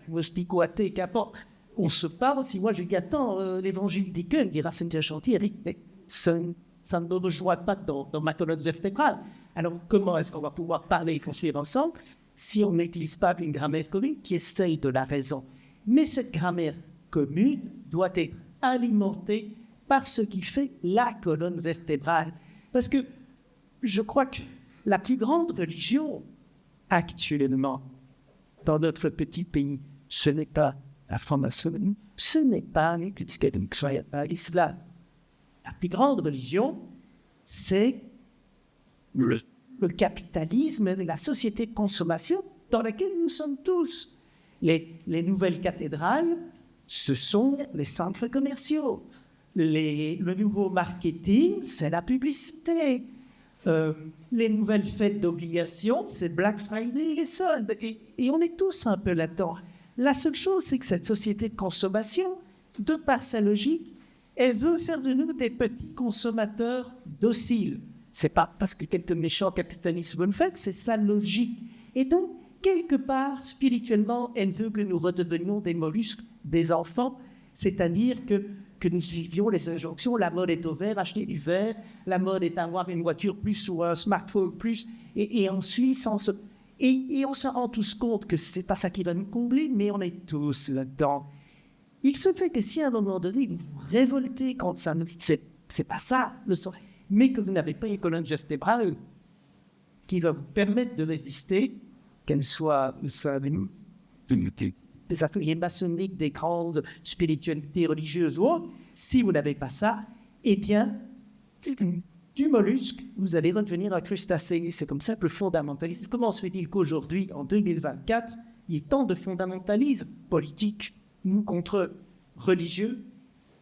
mostico-athée, qu'importe, on se parle, si moi je dis attends, l'évangile dit que, me dira Cynthia Chanty, Eric, mais ça ne me rejoint pas dans ma colonne vertébrale. Alors comment est-ce qu'on va pouvoir parler et construire ensemble si on n'utilise pas une grammaire commune qui essaye de la raison? Mais cette grammaire commune doit être alimentée par ce qui fait la colonne vertébrale. Parce que je crois que la plus grande religion actuellement dans notre petit pays, ce n'est pas la franc-maçonnerie, ce n'est pas l'islam. La plus grande religion, c'est le capitalisme, la société de consommation dans laquelle nous sommes tous. Les nouvelles cathédrales, ce sont les centres commerciaux. Le nouveau marketing, c'est la publicité. Les nouvelles fêtes d'obligation, c'est Black Friday et les soldes. Et on est tous un peu là-dedans. La seule chose, c'est que cette société de consommation, de par sa logique, elle veut faire de nous des petits consommateurs dociles. C'est pas parce que quelques méchants capitalistes veulent le faire, c'est sa logique. Et donc, quelque part, spirituellement, elle veut que nous redevenions des mollusques, des enfants, c'est-à-dire que nous suivions les injonctions. La mode est au vert, acheter du vert. La mode est avoir une voiture plus ou un smartphone plus. Et ensuite, et on se rend tous compte que c'est pas ça qui va nous combler, mais on est tous là-dedans. Il se fait que si à un moment donné, vous vous révoltez contre ça, c'est pas ça, mais que vous n'avez pas une colonne vertébrale qui va vous permettre de résister, qu'elle soit des ateliers maçonniques, des grandes spiritualités religieuses ou autres, si vous n'avez pas ça, eh bien, du mollusque, vous allez redevenir un crustacé. C'est comme ça que le fondamentalisme. Comment se fait-il qu'aujourd'hui, en 2024, il y ait tant de fondamentalisme politique contre religieux?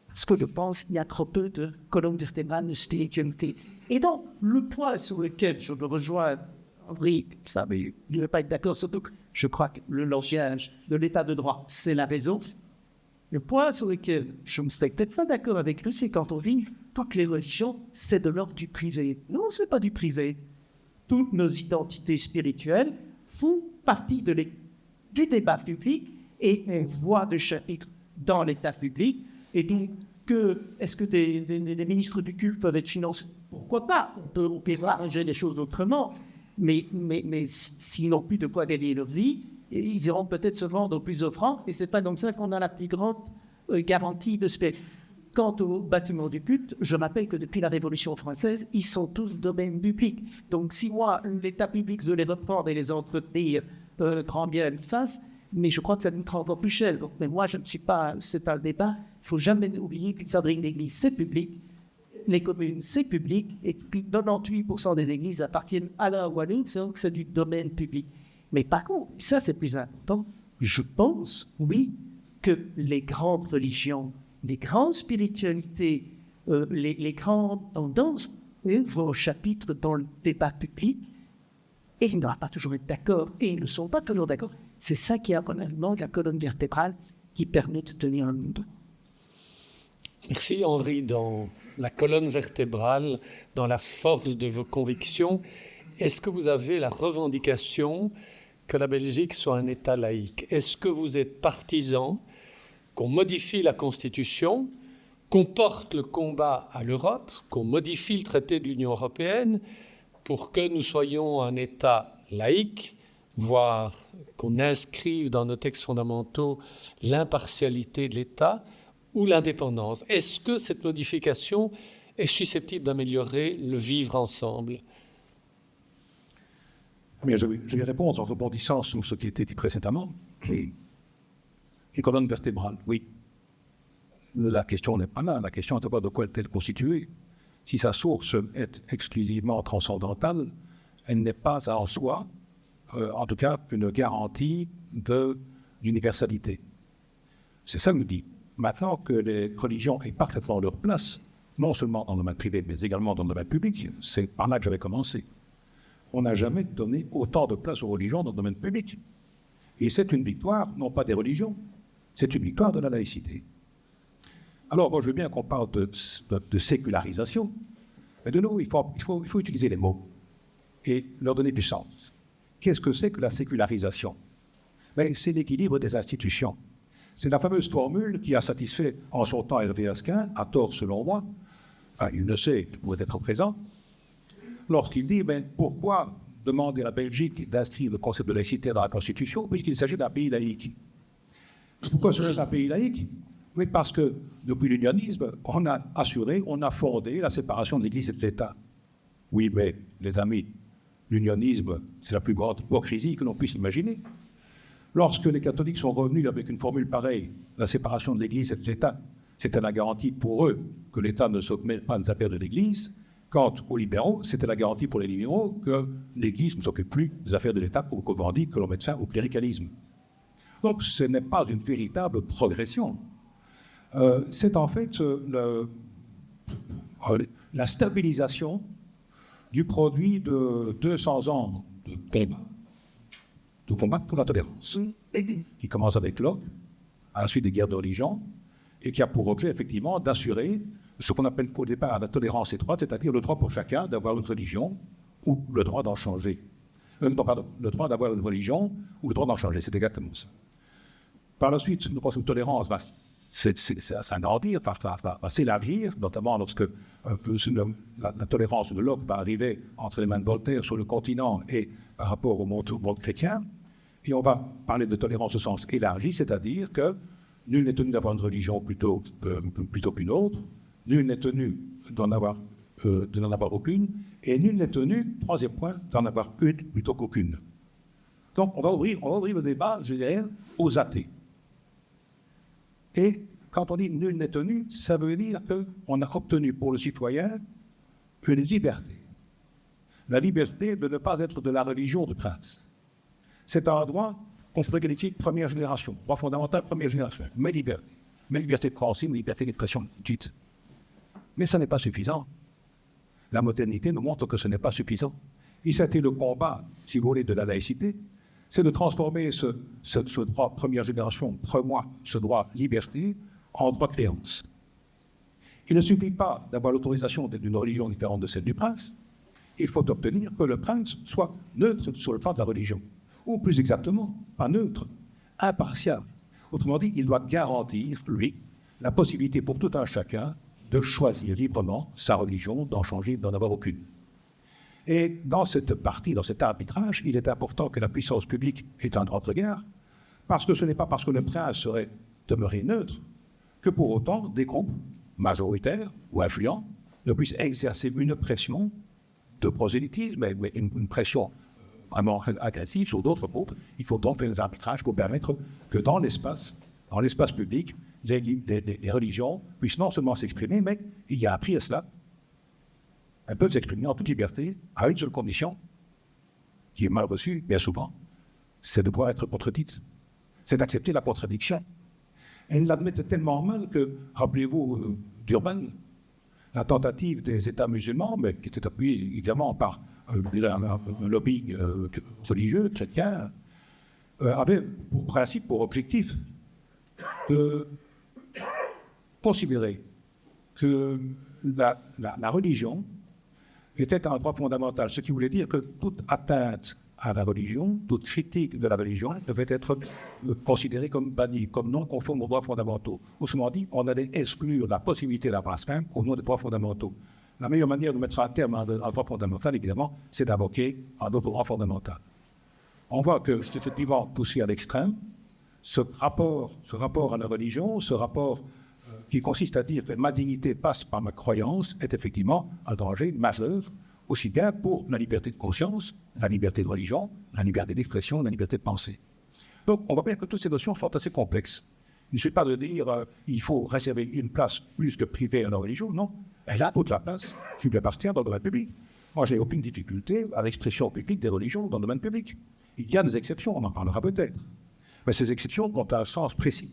Parce que je pense qu'il y a trop peu de colonnes vertébrales de spiritualité. Et donc, le point sur lequel je me rejoins, Henri, ça, mais je ne vais pas être d'accord, surtout que je crois que le langage de l'état de droit, c'est la raison. Le point sur lequel je ne serais peut-être pas d'accord avec lui, c'est quand on dit toutes les religions, c'est de l'ordre du privé. Non, ce n'est pas du privé. Toutes nos identités spirituelles font partie du débat public et on voit des chapitres dans l'état public. Et donc, est-ce que des ministres du culte peuvent être financés? Pourquoi pas? On peut arranger les choses autrement. Mais s'ils n'ont plus de quoi gagner leur vie, ils iront peut-être se vendre aux plus offrants, et ce n'est pas comme ça qu'on a la plus grande garantie de spectacle. Quant aux bâtiments du culte, je rappelle que depuis la Révolution française, ils sont tous domaine public. Donc si moi, l'État public veut les reprendre et les entretenir, grand bien le fasse, mais je crois que ça nous prend encore plus cher. Donc, mais moi, je ne suis pas... C'est un débat. Il ne faut jamais oublier qu'une fabrique d'église, c'est public. Les communes, c'est public, et puis 98% des églises appartiennent à l'un ou à l'autre, donc c'est du domaine public. Mais par contre, ça c'est plus important, je pense, oui, que les grandes religions, les grandes spiritualités, les grandes tendances vont au chapitre dans le débat public, et il ne va pas toujours être d'accord, et ils ne sont pas toujours d'accord. C'est ça qui est probablement la colonne vertébrale qui permet de tenir un monde. Merci Henri. Dans la colonne vertébrale, dans la force de vos convictions, est-ce que vous avez la revendication que la Belgique soit un État laïque? Est-ce que vous êtes partisan qu'on modifie la Constitution, qu'on porte le combat à l'Europe, qu'on modifie le traité de l'Union européenne pour que nous soyons un État laïque, voire qu'on inscrive dans nos textes fondamentaux l'impartialité de l'État ou l'indépendance? Est-ce que cette modification est susceptible d'améliorer le vivre ensemble? Mais je vais répondre en rebondissant sur ce qui a été dit précédemment. Les colonnes vertébrales, oui. La question n'est pas là. La question est de savoir de quoi est-elle constituée. Si sa source est exclusivement transcendantale, elle n'est pas en soi, en tout cas, une garantie d'universalité. C'est ça que nous dit. maintenant que les religions aient parfaitement leur place, non seulement dans le domaine privé, mais également dans le domaine public, c'est par là que j'avais commencé. On n'a jamais donné autant de place aux religions dans le domaine public. Et c'est une victoire, non pas des religions, c'est une victoire de la laïcité. Alors, moi, je veux bien qu'on parle de sécularisation, mais de nouveau, il faut utiliser les mots et leur donner du sens. Qu'est-ce que c'est que la sécularisation? Ben, c'est l'équilibre des institutions. C'est la fameuse formule qui a satisfait en son temps Hervé Asquin, à tort selon moi, enfin, il le sait, il pourrait être présent, lorsqu'il dit ben, pourquoi demander à la Belgique d'inscrire le concept de laïcité dans la Constitution puisqu'il s'agit d'un pays laïque. Pourquoi serait-ce un pays laïque? Oui, parce que depuis l'unionisme, on a assuré, on a fondé la séparation de l'Église et de l'État. Oui, mais les amis, l'unionisme, c'est la plus grande hypocrisie que l'on puisse imaginer. Lorsque les catholiques sont revenus avec une formule pareille, la séparation de l'Église et de l'État, c'était la garantie pour eux que l'État ne s'occupe pas des affaires de l'Église. Quant aux libéraux, c'était la garantie pour les libéraux que l'Église ne s'occupe plus des affaires de l'État, ou qu'on dit que l'on mette fin au cléricalisme. Donc ce n'est pas une véritable progression. C'est en fait la stabilisation du produit de 200 ans de combat pour la tolérance, qui commence avec Locke, à la suite des guerres de religion, et qui a pour objet effectivement d'assurer ce qu'on appelle au départ la tolérance étroite, c'est-à-dire le droit pour chacun d'avoir une religion ou le droit d'en changer. Le droit d'avoir une religion ou le droit d'en changer, c'est exactement ça. Par la suite, nous pensons que la tolérance va s'agrandir, va s'élargir, notamment lorsque la tolérance de Locke va arriver entre les mains de Voltaire sur le continent et par rapport au monde chrétien. Et on va parler de tolérance au sens élargi, c'est-à-dire que nul n'est tenu d'avoir une religion plutôt qu'une autre, nul n'est tenu de n'en avoir aucune, et nul n'est tenu, troisième point, d'en avoir une plutôt qu'aucune. Donc on va ouvrir le débat, je dirais, aux athées. Et quand on dit nul n'est tenu, ça veut dire qu'on a obtenu pour le citoyen une liberté. La liberté de ne pas être de la religion du prince. C'est un droit qu'on pourrait qualifier de première génération, droit fondamental première génération, mes libertés de principe, mes libertés d'expression, dites. Mais ça n'est pas suffisant. La modernité nous montre que ce n'est pas suffisant. Et ça a été le combat, si vous voulez, de la laïcité, c'est de transformer ce droit première génération, ce droit liberté, en droit de créance. Il ne suffit pas d'avoir l'autorisation d'une religion différente de celle du prince, il faut obtenir que le prince soit neutre sur le plan de la religion. Ou plus exactement, pas neutre, impartial. Autrement dit, il doit garantir, lui, la possibilité pour tout un chacun de choisir librement sa religion, d'en changer, d'en avoir aucune. Et dans cette partie, dans cet arbitrage, il est important que la puissance publique ait un droit de regard, parce que ce n'est pas parce que le prince serait demeuré neutre que pour autant des groupes majoritaires ou influents ne puissent exercer une pression de prosélytisme, mais une pression vraiment agressive sur d'autres groupes. Il faut donc faire des arbitrages pour permettre que dans l'espace public, les religions puissent non seulement s'exprimer, mais il y a un prix à cela. Elles peuvent s'exprimer en toute liberté, à une seule condition, qui est mal reçue, bien souvent, c'est de pouvoir être contredite. C'est d'accepter la contradiction. Elles l'admettent tellement mal que, rappelez-vous d'Urban, la tentative des États musulmans, mais qui était appuyée évidemment par un lobby religieux, chrétien, avait pour principe, pour objectif, de considérer que la religion était un droit fondamental, ce qui voulait dire que toute atteinte à la religion, toute critique de la religion devait être considérée comme bannie, comme non conforme aux droits fondamentaux. Autrement dit, on allait exclure la possibilité d'un blasphème au nom des droits fondamentaux. La meilleure manière de mettre un terme à un droit fondamental, évidemment, c'est d'invoquer un autre droit fondamental. On voit que c'est effectivement poussé à l'extrême. Ce rapport à la religion, ce rapport qui consiste à dire que ma dignité passe par ma croyance, est effectivement un danger majeur, aussi bien pour la liberté de conscience, la liberté de religion, la liberté d'expression, la liberté de pensée. Donc on voit bien que toutes ces notions sont assez complexes. Il ne suffit pas de dire il faut réserver une place plus que privée à la religion, non. Elle a toute la place qui lui appartient dans le domaine public. Moi, je n'ai aucune difficulté à l'expression publique des religions dans le domaine public. Il y a des exceptions, on en parlera peut-être. Mais ces exceptions ont un sens précis.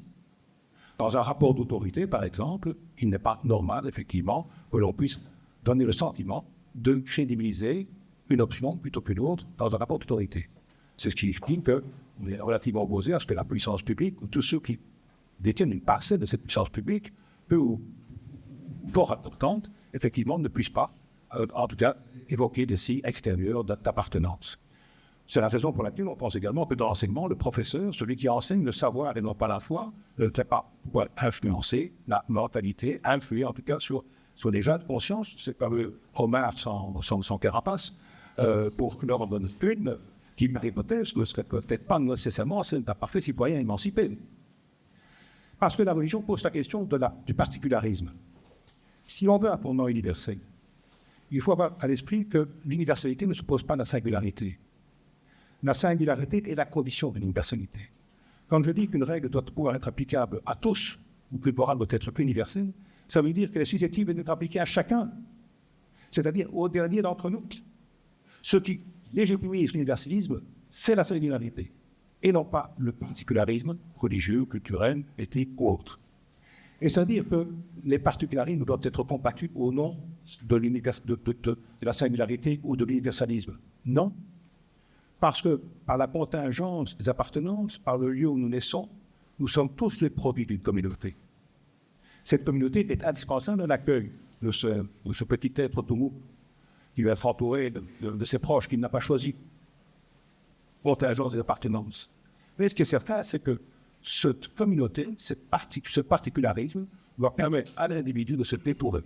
Dans un rapport d'autorité, par exemple, il n'est pas normal, effectivement, que l'on puisse donner le sentiment de crédibiliser une option plutôt qu'une autre dans un rapport d'autorité. C'est ce qui explique qu'on est relativement opposé à ce que la puissance publique, ou tous ceux qui détiennent une parcelle de cette puissance publique, peu ou fort importante, effectivement, ne puissent pas, en tout cas, évoquer des signes extérieurs d'appartenance. C'est la raison pour laquelle on pense également que dans l'enseignement, le professeur, celui qui enseigne le savoir et non pas la foi, ne sait pas pouvoir influencer la mentalité, influer en tout cas sur les gens de conscience. C'est pas le homard sans carapace, pour leur en donner une, qui, par hypothèse, ne serait peut-être pas nécessairement celle d'un parfait citoyen émancipé. Parce que la religion pose la question du particularisme. Si l'on veut un fondement universel, il faut avoir à l'esprit que l'universalité ne suppose pas la singularité. La singularité est la condition de l'universalité. Quand je dis qu'une règle doit pouvoir être applicable à tous, ou qu'une morale doit être universelle, ça veut dire qu'elle est susceptible d'être appliquée à chacun, c'est-à-dire au dernier d'entre nous. Ce qui légitimise l'universalisme, c'est la singularité, et non pas le particularisme religieux, culturel, ethnique ou autre. Et c'est-à-dire que les particularismes doivent être combattus au nom de la singularité ou de l'universalisme. Non. Parce que par la contingence des appartenances, par le lieu où nous naissons, nous sommes tous les produits d'une communauté. Cette communauté est indispensable à l'accueil de ce petit être tout mou qui va être entouré de ses proches qu'il n'a pas choisi. Contingence des appartenances. Mais ce qui est certain, c'est que cette communauté, ce particularisme, doit permettre à l'individu de se dépourer.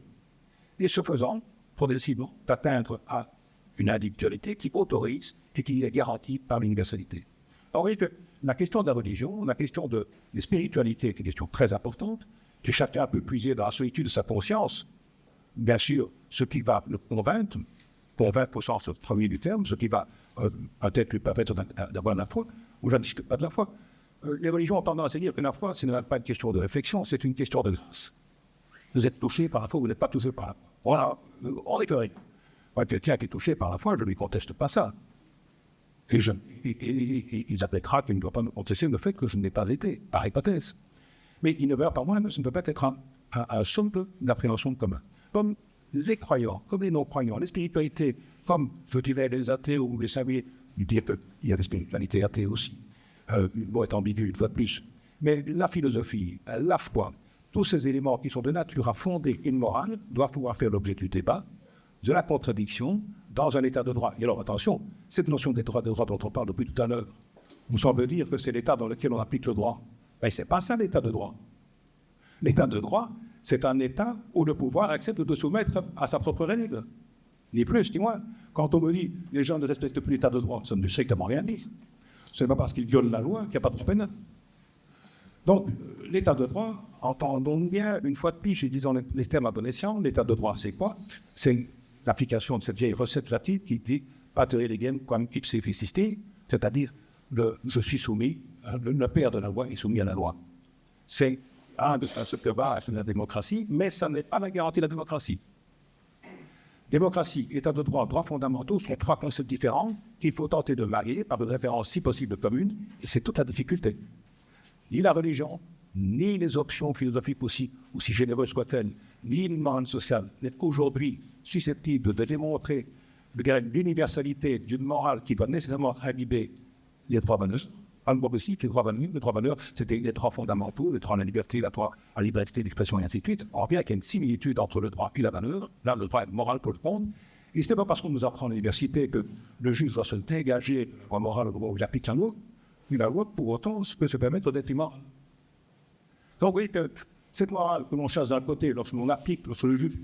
Et ce faisant, progressivement, d'atteindre à une individualité qui autorise et qui est garantie par l'universalité. Alors, vous voyez que la question de la religion, la question des spiritualités est une question très importante, que chacun peut puiser dans la solitude de sa conscience. Bien sûr, ce qui va le convaincre au sens premier du terme, ce qui va peut-être lui permettre d'avoir la foi, ou je ne discute pas de la foi. Les religions ont tendance à dire que la foi, ce n'est pas une question de réflexion, c'est une question de grâce. Vous êtes touché par la foi, vous n'êtes pas touché par la foi. Voilà, on n'est que rien. Quelqu'un qui est touché par la foi, je ne lui conteste pas ça. Et il admettra qu'il ne doit pas me contester le fait que je n'ai pas été, par hypothèse. Mais il ne meurt pas moins, ce ne peut pas être un somme d'appréhension commun. Comme les croyants, comme les non-croyants, les spiritualités, comme, je dirais, les athées ou les saints, je dirais qu'il y a des spiritualités athées aussi. Le mot est ambigu, une fois de plus. Mais la philosophie, la foi, tous ces éléments qui sont de nature à fonder une morale doivent pouvoir faire l'objet du débat, de la contradiction, dans un état de droit. Et alors, attention, cette notion d'état de droit dont on parle depuis tout à l'heure, vous semble dire que c'est l'état dans lequel on applique le droit. Mais ce n'est pas ça l'état de droit. L'état de droit, c'est un état où le pouvoir accepte de soumettre à sa propre règle. Ni plus ni moins. Quand on me dit que les gens ne respectent plus l'état de droit, ça ne veut strictement rien dire. Ce n'est pas parce qu'ils violent la loi qu'il n'y a pas de droit pénal. Donc, l'état de droit, entendons bien, une fois de plus, utilisant les termes à bon escient, l'état de droit, c'est quoi? C'est l'application de cette vieille recette latine qui dit « patere legem quam ipse ficisti », c'est-à-dire je suis soumis, le père de la loi est soumis à la loi. C'est ce que va la démocratie, mais ça n'est pas la garantie de la démocratie. Démocratie, état de droit, droits fondamentaux sont trois concepts différents qu'il faut tenter de marier par une référence si possible commune, et c'est toute la difficulté. Ni la religion, ni les options philosophiques aussi généreuses soient-elles, ni une morale sociale n'est aujourd'hui susceptible de démontrer l'universalité d'une morale qui doit nécessairement imbiber les droits valeurs. Pas le droit possible, les droits valeurs, c'était les droits fondamentaux, les droits à la liberté, les droits à la liberté d'expression et ainsi de suite. On voit bien qu'il y a une similitude entre le droit et la valeur. Là, le droit est moral pour le monde. Et ce n'est pas parce qu'on nous apprend à l'université que le juge doit se dégager de la loi morale au moment où il applique la loi. La loi, pour autant, peut se permettre d'être immoral. Donc, vous voyez que cette morale que l'on chasse d'un côté, lorsque le juge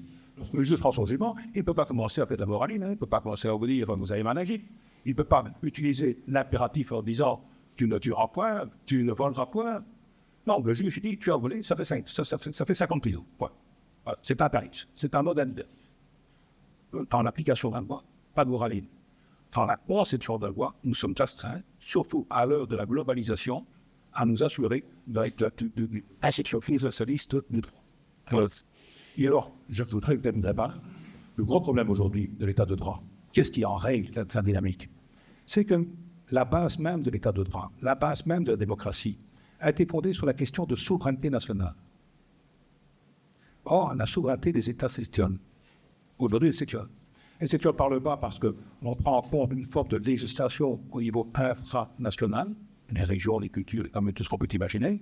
prend son jugement, il ne peut pas commencer à faire de la moraline, il ne peut pas commencer à vous dire vous avez mal agi. Il ne peut pas utiliser l'impératif en disant tu ne tueras point, tu ne voleras point. Non, le juge dit tu as volé, ça fait 50 prisons. Voilà. C'est un tarif, c'est un mode. Dans l'application de la loi, pas de moraline. Dans la conception de la loi, nous sommes astreints, surtout à l'heure de la globalisation, à nous assurer d'une inception universaliste du droit. Et alors, je voudrais peut-être d'abord, le gros problème aujourd'hui de l'état de droit, qu'est-ce qui en règle la dynamique? C'est que la base même de l'état de droit, la base même de la démocratie, a été fondée sur la question de souveraineté nationale. Or, la souveraineté des États s'étiole. Aujourd'hui, elle s'étiole. Elle s'étiole par le bas parce qu'on prend en compte une forme de législation au niveau infranational, les régions, les cultures, comme tout ce qu'on peut imaginer.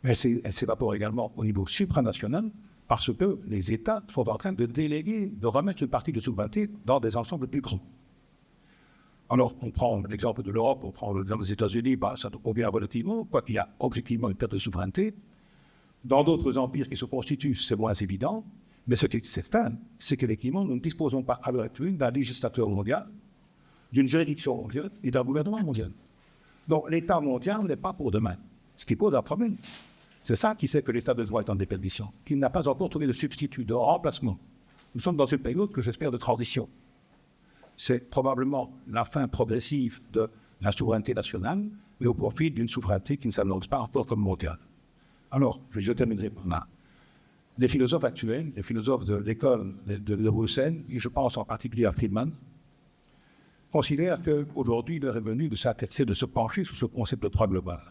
Mais elle s'évapore également au niveau supranational parce que les États sont en train de déléguer, de remettre une partie de souveraineté dans des ensembles plus grands. Alors, on prend l'exemple de l'Europe, on prend l'exemple des États-Unis, ça nous convient relativement, quoiqu'il y a objectivement une perte de souveraineté. Dans d'autres empires qui se constituent, c'est moins évident, mais ce qui est certain, c'est qu'effectivement, nous ne disposons pas à l'heure actuelle d'un législateur mondial, d'une juridiction mondiale et d'un gouvernement mondial. Donc, l'État mondial n'est pas pour demain, ce qui pose un problème. C'est ça qui fait que l'État de droit est en déperdition, qu'il n'a pas encore trouvé de substitut, de remplacement. Nous sommes dans une période que j'espère de transition. C'est probablement la fin progressive de la souveraineté nationale, mais au profit d'une souveraineté qui ne s'annonce pas encore comme mondiale. Alors, je terminerai par là. Les philosophes actuels, les philosophes de l'école de Bruxelles, et je pense en particulier à Friedman, considèrent qu'aujourd'hui, il est revenu de s'intéresser, de se pencher sur ce concept de droit global,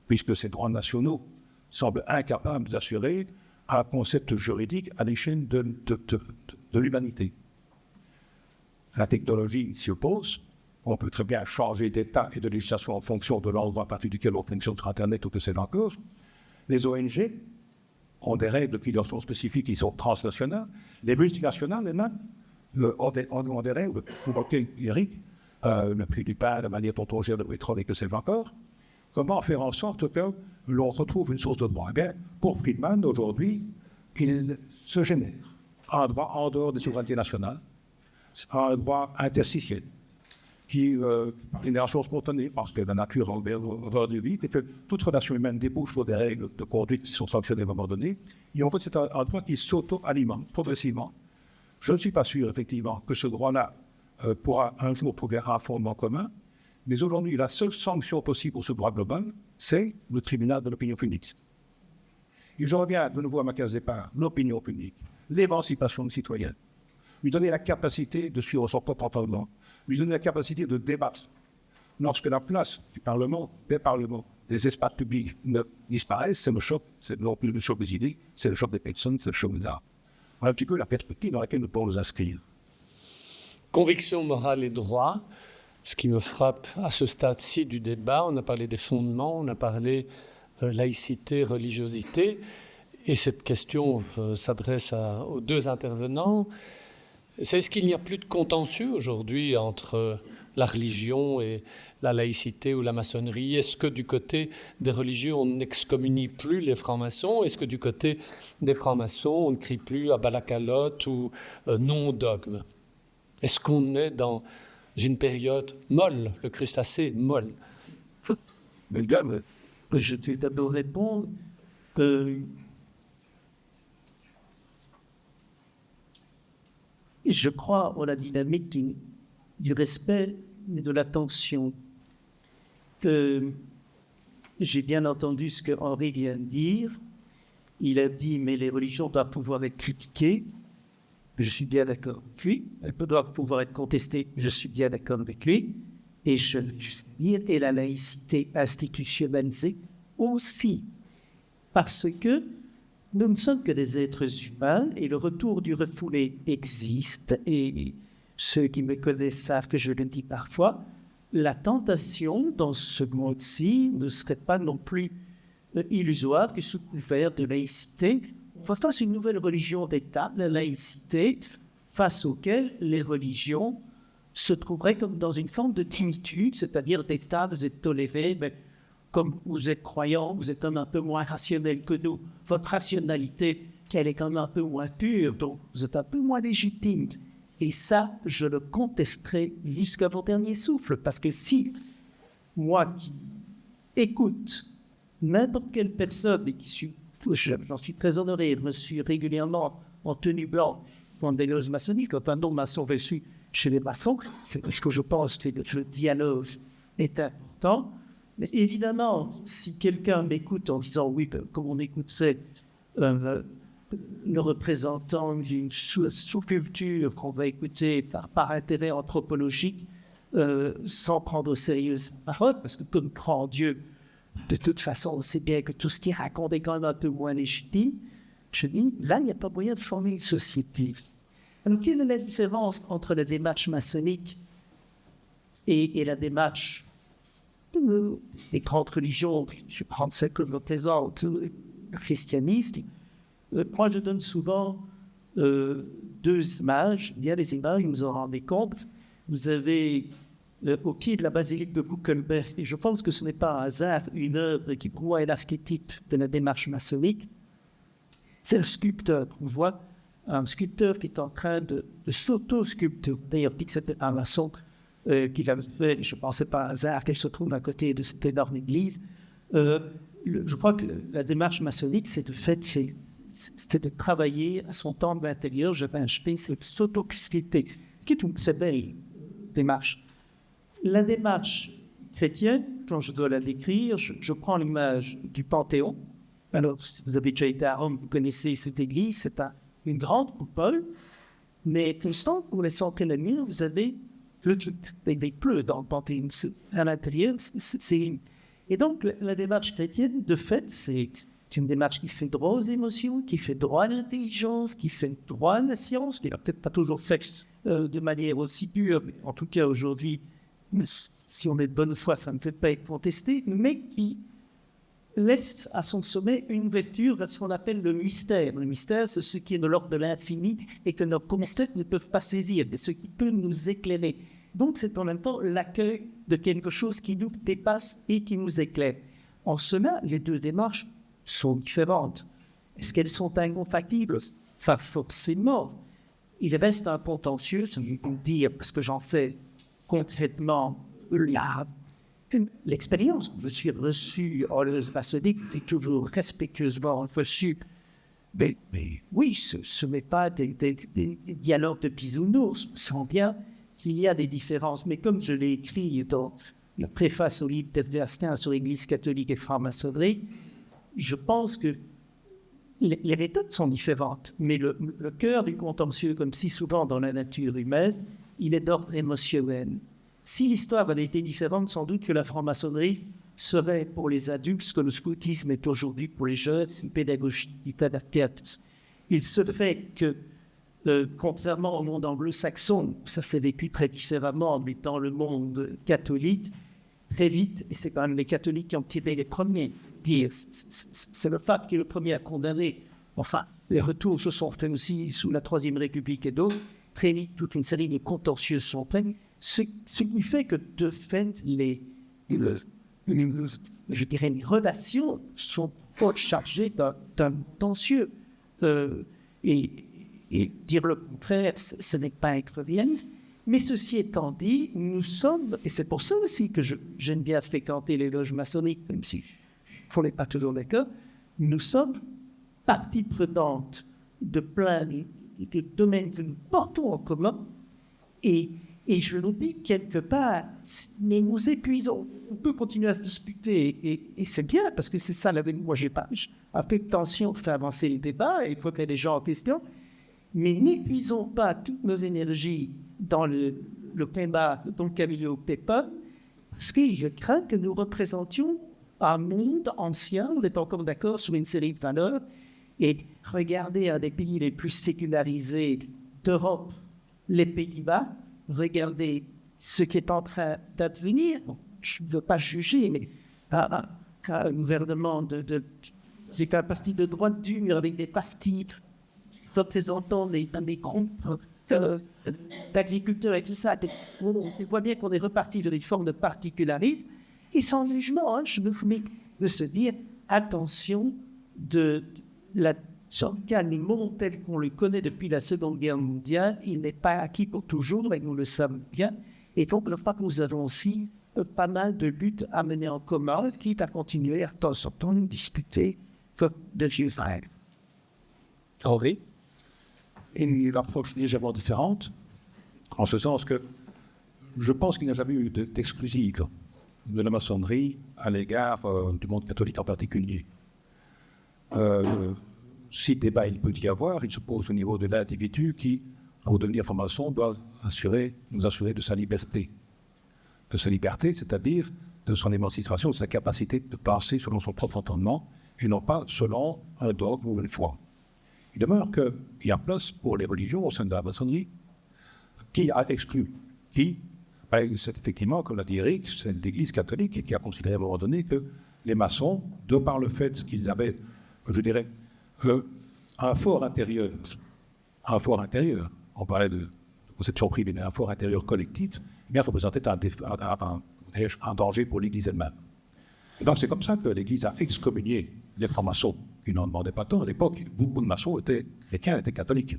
puisque ces droits nationaux semblent incapables d'assurer un concept juridique à l'échelle de l'humanité. La technologie s'y oppose. On peut très bien changer d'état et de législation en fonction de l'endroit à partir duquel on fonctionne sur Internet ou que c'est encore. Les ONG ont des règles qui leur sont spécifiques, qui sont transnationales. Les multinationales, elles-mêmes, ont des règles. Vous évoquez, Eric, le prix du pain, la manière dont on gère le pétrole et que c'est encore. Comment faire en sorte que l'on retrouve une source de droit? Eh bien, pour Friedman, aujourd'hui, il se génère un droit en dehors des souverainetés nationales, un droit interstitiel, qui, par génération spontanée, parce que la nature horreur du vide, et que toute relation humaine débouche sur des règles de conduite qui sont sanctionnées à un moment donné. Et en fait, c'est un droit qui s'auto-alimente progressivement. Je ne suis pas sûr, effectivement, que ce droit-là pourra un jour trouver un fondement commun, mais aujourd'hui, la seule sanction possible pour ce droit global, c'est le tribunal de l'opinion publique. Et je reviens de nouveau à ma case départ, l'opinion publique, l'émancipation du citoyen. Lui donner la capacité de suivre son propre entendement, lui donner la capacité de débattre. Lorsque la place du Parlement, des parlements, des espaces publics ne disparaissent, c'est le choc, c'est non plus le choc des idées, c'est le choc des personnes, c'est le choc des arts. Voilà un petit peu la perspective dans laquelle nous pouvons nous inscrire. Conviction morale et droit, ce qui me frappe à ce stade-ci du débat, on a parlé des fondements, on a parlé laïcité, religiosité, et cette question s'adresse aux deux intervenants. C'est est-ce qu'il n'y a plus de contentieux aujourd'hui entre la religion et la laïcité ou la maçonnerie? Est-ce que du côté des religieux, on n'excommunie plus les francs-maçons? Est-ce que du côté des francs-maçons, on ne crie plus à bas la calotte ou non au dogme? Est-ce qu'on est dans une période molle, le crustacé molle? Je vais d'abord répondre que je crois en la dynamique du respect et de l'attention. J'ai bien entendu ce que Henri vient de dire. Il a dit, mais les religions doivent pouvoir être critiquées. Je suis bien d'accord avec lui. Elles doivent pouvoir être contestées. Je suis bien d'accord avec lui. Et je vais juste dire, et la laïcité institutionnalisée aussi. Parce que nous ne sommes que des êtres humains et le retour du refoulé existe. Et ceux qui me connaissent savent que je le dis parfois. La tentation dans ce monde-ci ne serait pas non plus illusoire que sous couvert de laïcité, on fasse une nouvelle religion d'État, la laïcité, face auquel les religions se trouveraient comme dans une forme de timitude, c'est-à-dire d'État, vous êtes tolérés, mais comme vous êtes croyants, vous êtes un peu moins rationnel que nous. Votre rationalité, elle est quand même un peu moins pure, donc vous êtes un peu moins légitime. Et ça, je le contesterai jusqu'à mon dernier souffle, parce que si moi qui écoute n'importe quelle personne, et j'en suis très honoré, je me suis régulièrement en tenue blanche dans des loges maçonniques, quand un nom maçon reçu chez les maçons, c'est parce que je pense que le dialogue est important. Mais évidemment, si quelqu'un m'écoute en disant oui, comme on écouterait le représentant d'une sous-culture qu'on va écouter par intérêt anthropologique, sans prendre au sérieux sa parole, parce que comme croit en Dieu, de toute façon, on sait bien que tout ce qui raconte est quand même un peu moins légitime. Je dis, là, il n'y a pas moyen de former une société. Alors, quelle est la différence entre la démarche maçonnique et la démarche des grandes religions? Je prends celle que je représente, le christianisme. Moi, je donne souvent deux images. Il y a les images, vous en rendez compte. Vous avez au pied de la basilique de Buckelberg, et je pense que ce n'est pas un hasard, une œuvre qui pour moi est l'archétype de la démarche maçonnique. C'est le sculpteur. On voit un sculpteur qui est en train de s'auto-sculpter. D'ailleurs, dit que c'était un maçon qui l'avait fait. Je ne pensais pas à hasard qu'elle se trouve à côté de cette énorme église. Je crois que la démarche maçonnique, c'est de travailler à son temple intérieur. J'avais achevé, c'est s'auto-sculpter. Ce qui est une très belle démarche. La démarche chrétienne, quand je dois la décrire, je prends l'image du Panthéon. Alors, si vous avez déjà été à Rome, vous connaissez cette église, c'est une grande coupole, mais constant, pour les centrer la mur, vous avez des pleux dans le Panthéon. À l'intérieur, et donc, la démarche chrétienne, de fait, c'est une démarche qui fait droit aux émotions, qui fait droit à l'intelligence, qui fait droit à la science, qui n'a peut-être pas toujours fait de manière aussi pure, mais en tout cas aujourd'hui, si on est de bonne foi, ça ne peut pas être contesté, mais qui laisse à son sommet une ouverture vers ce qu'on appelle le mystère. Le mystère, c'est ce qui est de l'ordre de l'infini et que nos concepts ne peuvent pas saisir, et ce qui peut nous éclairer. Donc c'est en même temps l'accueil de quelque chose qui nous dépasse et qui nous éclaire. En cela, les deux démarches sont différentes. Est-ce qu'elles sont incompatibles? Pas forcément. Il reste un contentieux, je vais vous dire, parce que j'en fais concrètement l'expérience. Je suis reçu en maçonnique, c'est toujours respectueusement reçu. Mais oui, ce n'est pas des dialogues de bisounours. On sent bien qu'il y a des différences. Mais comme je l'ai écrit dans la préface au livre d'Edverstin sur l'Église catholique et franc-maçonnerie, je pense que les méthodes sont différentes. Mais le cœur du contentieux, comme si souvent dans la nature humaine, il est d'ordre émotionnel. Si l'histoire avait été différente, sans doute que la franc-maçonnerie serait pour les adultes ce que le scoutisme est aujourd'hui pour les jeunes, une pédagogie qui est adaptée à tous. Il se fait que, contrairement au monde anglo-saxon, ça s'est vécu très différemment, mais dans le monde catholique, très vite, et c'est quand même les catholiques qui ont tiré les premiers, c'est le pape qui est le premier à condamner. Enfin, les retours se sont faits aussi sous la Troisième République et d'autres. Très vite, toute une série de contentieux sont faits. Ce qui fait que, de fait, les relations sont chargées d'un contentieux. Et dire le contraire, ce n'est pas être réaliste. Mais ceci étant dit, nous sommes, et c'est pour ça aussi que j'aime bien fréquenter les loges maçonniques, même si on n'est pas toujours d'accord, nous sommes partie prenante de plein de domaines que nous portons en commun. Et je nous dis, quelque part, mais nous épuisons. On peut continuer à se disputer, et c'est bien, parce que c'est ça, moi j'ai pas un peu de tension pour faire avancer les débats, et il faut qu'il y ait des gens en question, mais n'épuisons pas toutes nos énergies dans le combat dont Camillo Peppa, parce que je crains que nous représentions un monde ancien, on est encore d'accord sur une série de valeurs, et regardez un des pays les plus sécularisés d'Europe, les Pays-Bas, regardez ce qui est en train d'advenir. Bon, je ne veux pas juger, mais un gouvernement c'est un parti de droite dure avec des partis représentant des groupes d'agriculteurs et tout ça. On voit bien qu'on est reparti de des formes de particularisme et sans jugement, je me permets de se dire attention sur le cas du monde tel qu'on le connaît depuis la Seconde Guerre mondiale, il n'est pas acquis pour toujours, et nous le savons bien. Et donc, je crois que nous avons aussi pas mal de luttes à mener en commun, quitte à continuer à temps en temps discuter de vieux frères. Henri? Une approche légèrement différente, en ce sens que je pense qu'il n'y a jamais eu d'exclusive de la maçonnerie à l'égard du monde catholique en particulier. Si débat il peut y avoir, il se pose au niveau de l'individu qui, pour devenir franc-maçon, doit nous assurer de sa liberté. De sa liberté, c'est-à-dire de son émancipation, de sa capacité de penser selon son propre entendement, et non pas selon un dogme ou une foi. Il demeure qu'il y a place pour les religions au sein de la maçonnerie. Qui a exclu? Qui? C'est effectivement, comme l'a dit Eric, c'est l'Église catholique qui a considéré à un moment donné que les maçons, de par le fait qu'ils avaient, je dirais, un fort intérieur, on parlait de conception privée, mais un fort intérieur collectif, eh bien, ça représentait un danger pour l'Église elle-même. Et donc c'est comme ça que l'Église a excommunié les francs-maçons, qui n'en demandaient pas tant. À l'époque, beaucoup de maçons étaient chrétiens, étaient catholiques.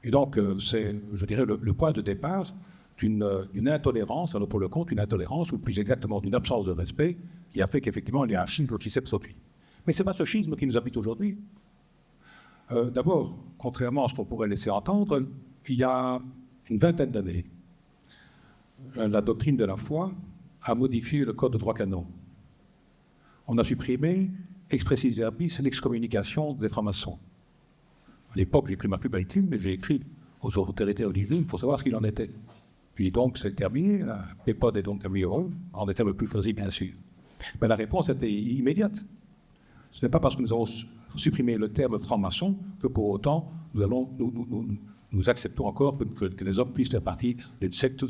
Et donc c'est, je dirais, le point de départ d'une intolérance, alors pour le compte, une intolérance, ou plus exactement d'une absence de respect, qui a fait qu'effectivement il y a un schisme qui s'est produit. Mais ce n'est pas ce schisme qui nous habite aujourd'hui. D'abord, contrairement à ce qu'on pourrait laisser entendre, il y a une vingtaine d'années, la doctrine de la foi a modifié le code de droit canon. On a supprimé, expressis verbis, l'excommunication des francs-maçons. À l'époque, j'ai pris ma plume à l'étude, mais j'ai écrit aux autorités religieuses pour savoir ce qu'il en était. Puis donc, c'est terminé, la pépode est donc améliorée, en des termes plus choisis, bien sûr. Mais la réponse était immédiate. Ce n'est pas parce que nous avons supprimé le terme franc-maçon que pour autant nous acceptons encore que les hommes puissent faire partie des sectes,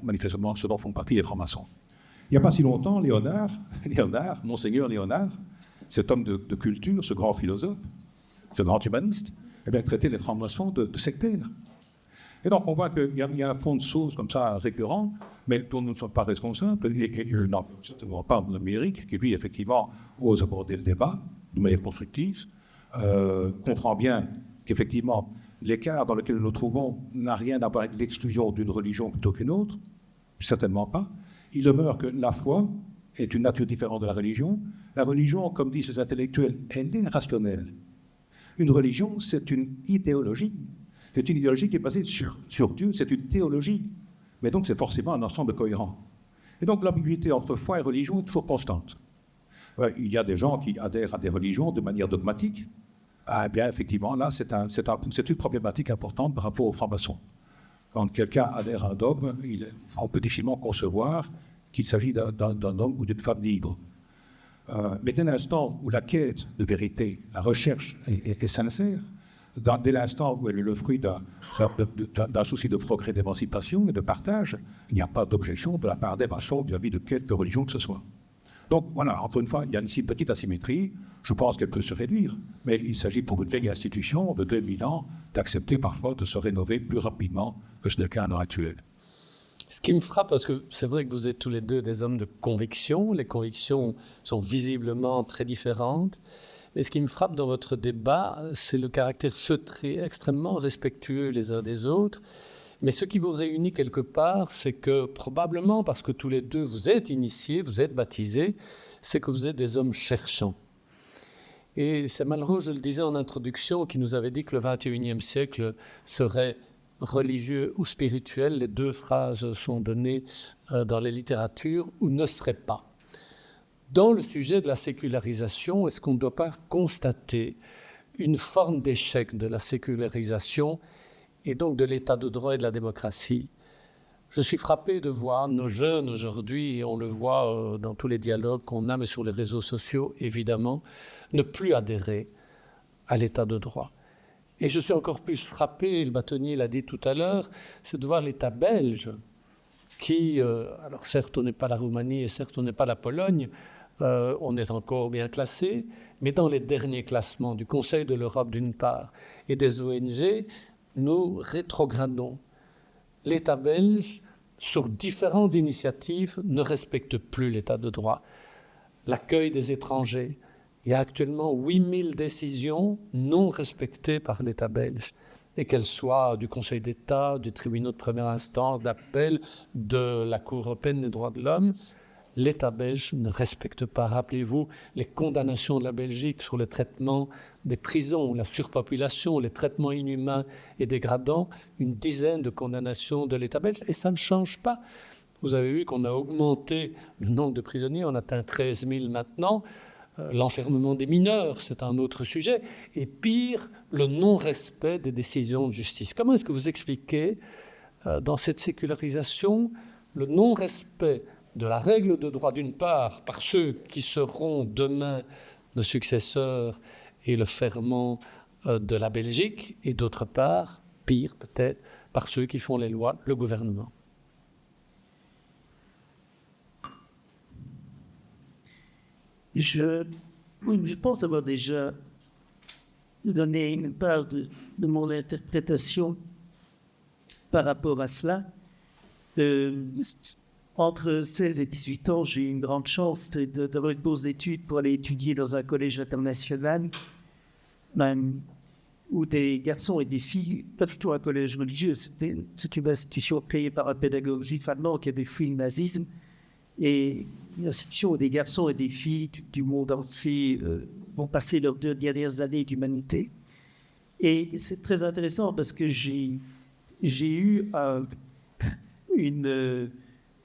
manifestement ce dont font partie les francs-maçons. Il n'y a pas si longtemps, Monseigneur Léonard, cet homme de culture, ce grand philosophe, ce grand humaniste, eh bien, traitait les francs-maçons de sectaires. Et donc on voit qu'il y a un fond de choses comme ça récurrent, mais dont nous ne sommes pas responsables, et je n'en parle certainement pas de Eric, qui lui, effectivement, ose aborder le débat de manière constructive, comprend bien qu'effectivement, l'écart dans lequel nous nous trouvons n'a rien à voir avec l'exclusion d'une religion plutôt qu'une autre, certainement pas. Il demeure que la foi est une nature différente de la religion. La religion, comme disent ces intellectuels, elle est rationnelle. Une religion, c'est une idéologie. C'est une idéologie qui est basée sur Dieu, c'est une théologie. Mais donc, c'est forcément un ensemble cohérent. Et donc, l'ambiguïté entre foi et religion est toujours constante. Il y a des gens qui adhèrent à des religions de manière dogmatique. Ah, bien, effectivement, là, c'est une problématique importante par rapport aux francs-maçons. Quand quelqu'un adhère à un dogme, on peut difficilement concevoir qu'il s'agit d'un homme ou d'une femme libre. Mais dès l'instant où la quête de vérité, la recherche est sincère, dès l'instant où elle est le fruit d'un souci de progrès, d'émancipation et de partage, il n'y a pas d'objection de la part des maçons vis-à-vis de quelque religion que ce soit. Donc voilà, encore une fois, il y a ici une petite asymétrie, je pense qu'elle peut se réduire, mais il s'agit pour une vieille institution de 2000 ans d'accepter parfois de se rénover plus rapidement que ce n'est le cas à l'heure actuelle. Ce qui me frappe, parce que c'est vrai que vous êtes tous les deux des hommes de conviction, les convictions sont visiblement très différentes, mais ce qui me frappe dans votre débat, c'est le caractère feutré, extrêmement respectueux les uns des autres. Mais ce qui vous réunit quelque part, c'est que probablement, parce que tous les deux vous êtes initiés, vous êtes baptisés, c'est que vous êtes des hommes cherchants. Et c'est Malraux, je le disais en introduction, qui nous avait dit que le XXIe siècle serait religieux ou spirituel. Les deux phrases sont données dans les littératures, ou ne serait pas. Dans le sujet de la sécularisation, est-ce qu'on ne doit pas constater une forme d'échec de la sécularisation et donc de l'état de droit et de la démocratie? Je suis frappé de voir nos jeunes aujourd'hui, et on le voit dans tous les dialogues qu'on a, mais sur les réseaux sociaux, évidemment, ne plus adhérer à l'état de droit. Et je suis encore plus frappé, le bâtonnier l'a dit tout à l'heure, c'est de voir l'État belge qui, alors certes on n'est pas la Roumanie et certes on n'est pas la Pologne, on est encore bien classé, mais dans les derniers classements du Conseil de l'Europe d'une part et des ONG, nous rétrogradons. L'État belge, sur différentes initiatives, ne respecte plus l'état de droit. L'accueil des étrangers, il y a actuellement 8000 décisions non respectées par l'État belge, et qu'elles soient du Conseil d'État, du tribunal de première instance, d'appel, de la Cour européenne des droits de l'homme. L'État belge ne respecte pas. Rappelez-vous les condamnations de la Belgique sur le traitement des prisons, la surpopulation, les traitements inhumains et dégradants, une dizaine de condamnations de l'État belge, et ça ne change pas. Vous avez vu qu'on a augmenté le nombre de prisonniers, on atteint 13 000 maintenant. L'enfermement des mineurs, c'est un autre sujet. Et pire, le non-respect des décisions de justice. Comment est-ce que vous expliquez, dans cette sécularisation, le non-respect de la règle de droit d'une part par ceux qui seront demain nos successeurs et le ferment de la Belgique, et d'autre part, pire peut-être, par ceux qui font les lois, le gouvernement. Je pense avoir déjà donné une part de mon interprétation par rapport à cela. Entre 16 et 18 ans, j'ai eu une grande chance d'avoir une bourse d'études pour aller étudier dans un collège international, où des garçons et des filles, pas du tout un collège religieux, c'est une institution créée par un pédagogue juif allemand qui avait fui le nazisme, et une institution où des garçons et des filles du monde entier vont passer leurs 2 dernières années d'humanité. Et c'est très intéressant parce que j'ai eu une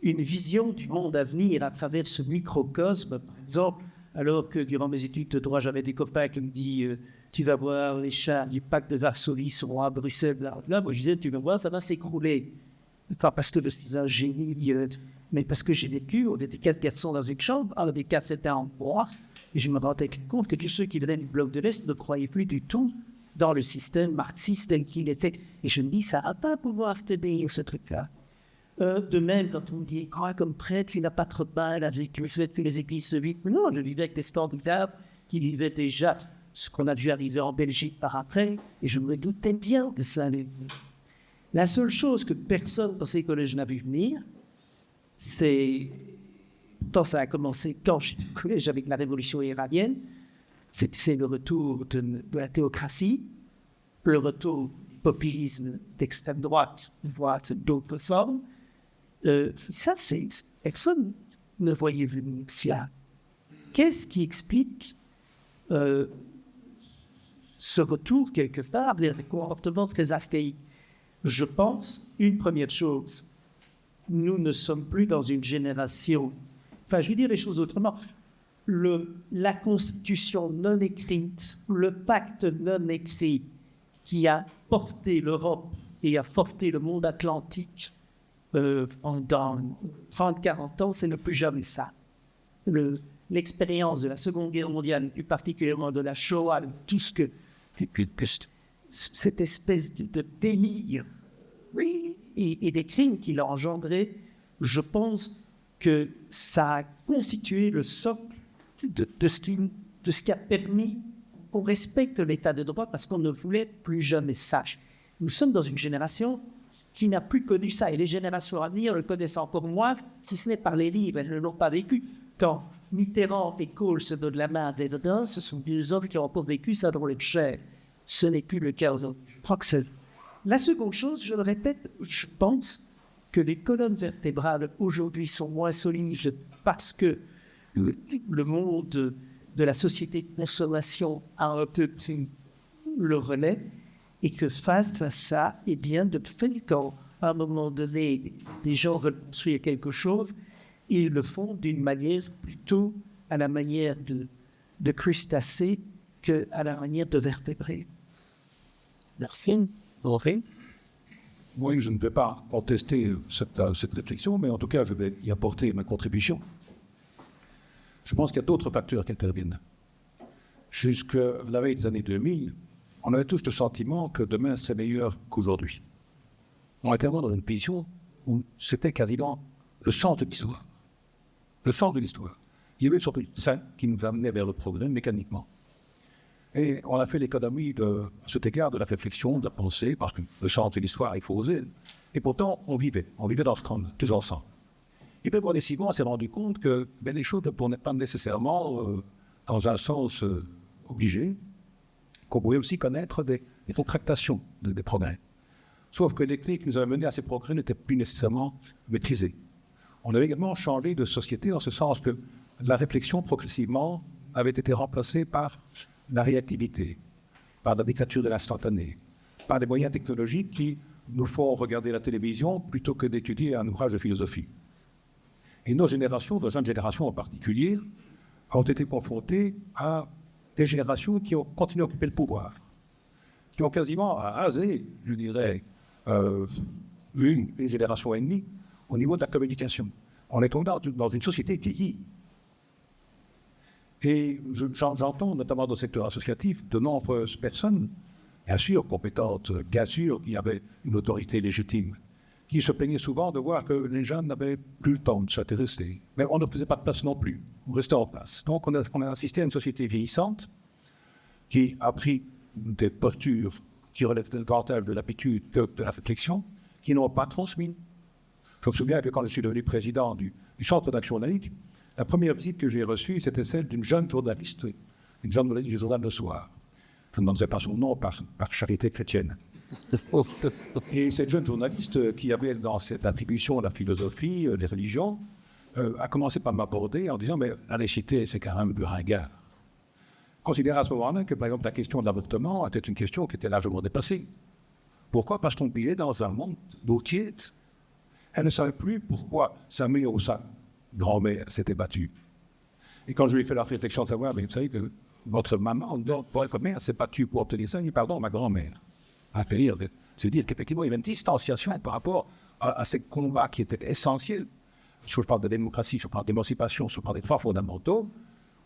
vision du monde à venir à travers ce microcosme. Par exemple, alors que durant mes études de droit, j'avais des copains qui me disent tu vas voir, les chars du pacte de Varsovie seront à Bruxelles. Là, moi, je disais, tu vas voir, ça va s'écrouler. Pas parce que je suis un génie, mais parce que j'ai vécu, on était 4 garçons dans une chambre, un des 4 c'était en droit, et je me rendais compte que tous ceux qui venaient du bloc de l'Est ne croyaient plus du tout dans le système marxiste tel qu'il était. Et je me dis, ça ne va pas pouvoir tenir, ce truc-là. De même, quand on me dit, comme prêtre, il n'a pas trop de mal avec le fait que les églises se vident. Mais non, je vivais avec des Scandinaves qui vivaient déjà ce qu'on a dû arriver en Belgique par après, et je me doutais bien que ça allait venir. La seule chose que personne dans ces collèges n'a vu venir, c'est, pourtant ça a commencé quand j'étais au collège avec la révolution iranienne, c'est le retour de la théocratie, le retour du populisme d'extrême droite, voire d'autres formes. Ça, personne ne voyait venir cela. Qu'est-ce qui explique ce retour, quelque part, des comportements très archaïques? Je pense, une première chose, nous ne sommes plus dans une génération... Enfin, je vais dire les choses autrement. La constitution non écrite, le pacte non écrit qui a porté l'Europe et a porté le monde atlantique dans 30-40 ans, c'est ne plus jamais ça. L'expérience de la Seconde Guerre mondiale, plus particulièrement de la Shoah, tout ce que cette espèce de délire et des crimes qu'il a engendrés, je pense que ça a constitué le socle de ce qui a permis qu'on respecte l'état de droit parce qu'on ne voulait plus jamais ça. Nous sommes dans une génération qui n'a plus connu ça, et les générations à venir le connaissent encore moins, si ce n'est par les livres, elles ne l'ont pas vécu. Quand Mitterrand et Kohl se donnent la main à Verdun, ce sont des hommes qui ont encore vécu ça dans les chair. Ce n'est plus le cas aujourd'hui. Je crois que c'est... La seconde chose, je le répète, je pense que les colonnes vertébrales aujourd'hui sont moins solides parce que le monde de la société de consommation a un peu le relais, et que face à ça, eh bien, de fait, quand à un moment donné, les gens veulent construire quelque chose, ils le font d'une manière plutôt à la manière de crustacés qu'à la manière de vertébrés. Merci. Henri? Oui, je ne vais pas contester cette réflexion, mais en tout cas, je vais y apporter ma contribution. Je pense qu'il y a d'autres facteurs qui interviennent. Jusqu'à la veille des années 2000, on avait tous le sentiment que demain serait meilleur qu'aujourd'hui. On était vraiment dans une position où c'était quasiment le sens de l'histoire. Le sens de l'histoire. Il y avait surtout ça qui nous amenait vers le progrès mécaniquement. Et on a fait l'économie à cet égard de la réflexion, de la pensée, parce que le sens de l'histoire, il faut oser. Et pourtant, on vivait dans ce temps, tous ensemble. Et puis progressivement, on s'est rendu compte que les choses ne tournaient pas nécessairement dans un sens obligé, qu'on pouvait aussi connaître des contractations des progrès. Sauf que les clés qui nous avaient menés à ces progrès n'étaient plus nécessairement maîtrisées. On avait également changé de société en ce sens que la réflexion progressivement avait été remplacée par la réactivité, par la dictature de l'instantané, par des moyens technologiques qui nous font regarder la télévision plutôt que d'étudier un ouvrage de philosophie. Et nos générations, nos jeunes générations en particulier, ont été confrontées à des générations qui ont continué à occuper le pouvoir, qui ont quasiment rasé, je dirais, une génération et demie au niveau de la communication. On est dans une société vieillie. Et j'entends, notamment dans le secteur associatif, de nombreuses personnes, bien sûr compétentes, bien sûr qui avaient une autorité légitime, qui se plaignaient souvent de voir que les jeunes n'avaient plus le temps de s'intéresser. Mais on ne faisait pas de place non plus, on restait en place. Donc on a assisté à une société vieillissante qui a pris des postures qui relèvent davantage de l'habitude que de la réflexion, qui n'ont pas transmis. Je me souviens que quand je suis devenu président du Centre d'action laïque, la première visite que j'ai reçue, c'était celle d'une jeune journaliste, une jeune journaliste du journal Le Soir. Je ne demandais pas son nom par charité chrétienne. Et cette jeune journaliste qui avait dans cette attribution la philosophie, les religions, a commencé par m'aborder en disant « mais la laïcité, c'est quand même un peu ringard ». Considérer à ce moment-là que, par exemple, la question de l'avortement était une question qui était largement dépassée. Pourquoi? Parce qu'on vivait dans un monde d'eau tiède. Elle ne savait plus pourquoi sa mère ou sa grand-mère s'était battue. Et quand je lui ai fait la réflexion de savoir, mais vous savez que votre maman, votre mère, s'est battue pour obtenir ça, pardon, ma grand-mère. C'est dire qu'effectivement, il y avait une distanciation par rapport à ces combats qui étaient essentiels. Je parle de démocratie, je parle d'émancipation, je parle des droits fondamentaux,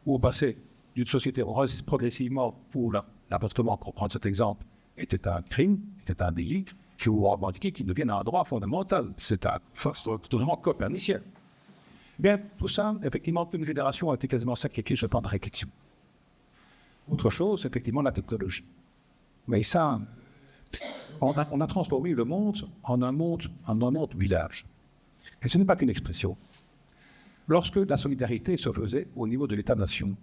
où on passait d'une société progressivement où l'avortement, pour prendre cet exemple, était un crime, était un délit, que vous revendiquez qu'il devienne un droit fondamental. C'est totalement copernicien. Bien, tout ça, effectivement, une génération a été quasiment sacrifiée sur le plan de réflexion. Autre chose, effectivement, la technologie. Mais ça, on a transformé le monde en un monde village. Et ce n'est pas qu'une expression. Lorsque la solidarité se faisait au niveau de l'État-nation,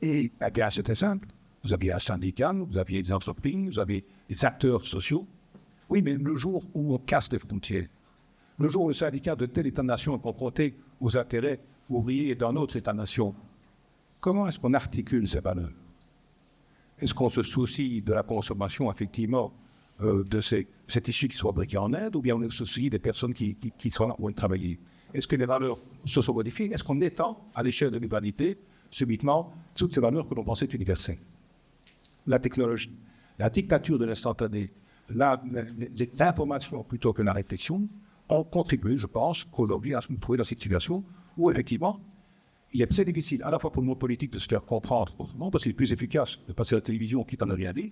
et eh bien, c'était simple. Vous aviez un syndicat, vous aviez des entreprises, vous aviez des acteurs sociaux. Oui, mais le jour où on casse les frontières, le jour où le syndicat de tel État-nation est confronté aux intérêts ouvriers d'un autre État-nation, comment est-ce qu'on articule ces valeurs? Est-ce qu'on se soucie de la consommation, effectivement, de ces tissus qui sont fabriqués en Inde, ou bien on se soucie des personnes qui sont là pour y travailler? Est-ce que les valeurs se sont modifiées? Est-ce qu'on étend à l'échelle de l'humanité, subitement, toutes ces valeurs que l'on pensait universelles? La technologie, la dictature de l'instantané, l'information plutôt que la réflexion ont contribué, je pense, qu'aujourd'hui à se trouver dans cette situation où, effectivement, il est très difficile, à la fois pour le monde politique de se faire comprendre autrement, parce qu'il est plus efficace de passer à la télévision quitte à ne rien dire,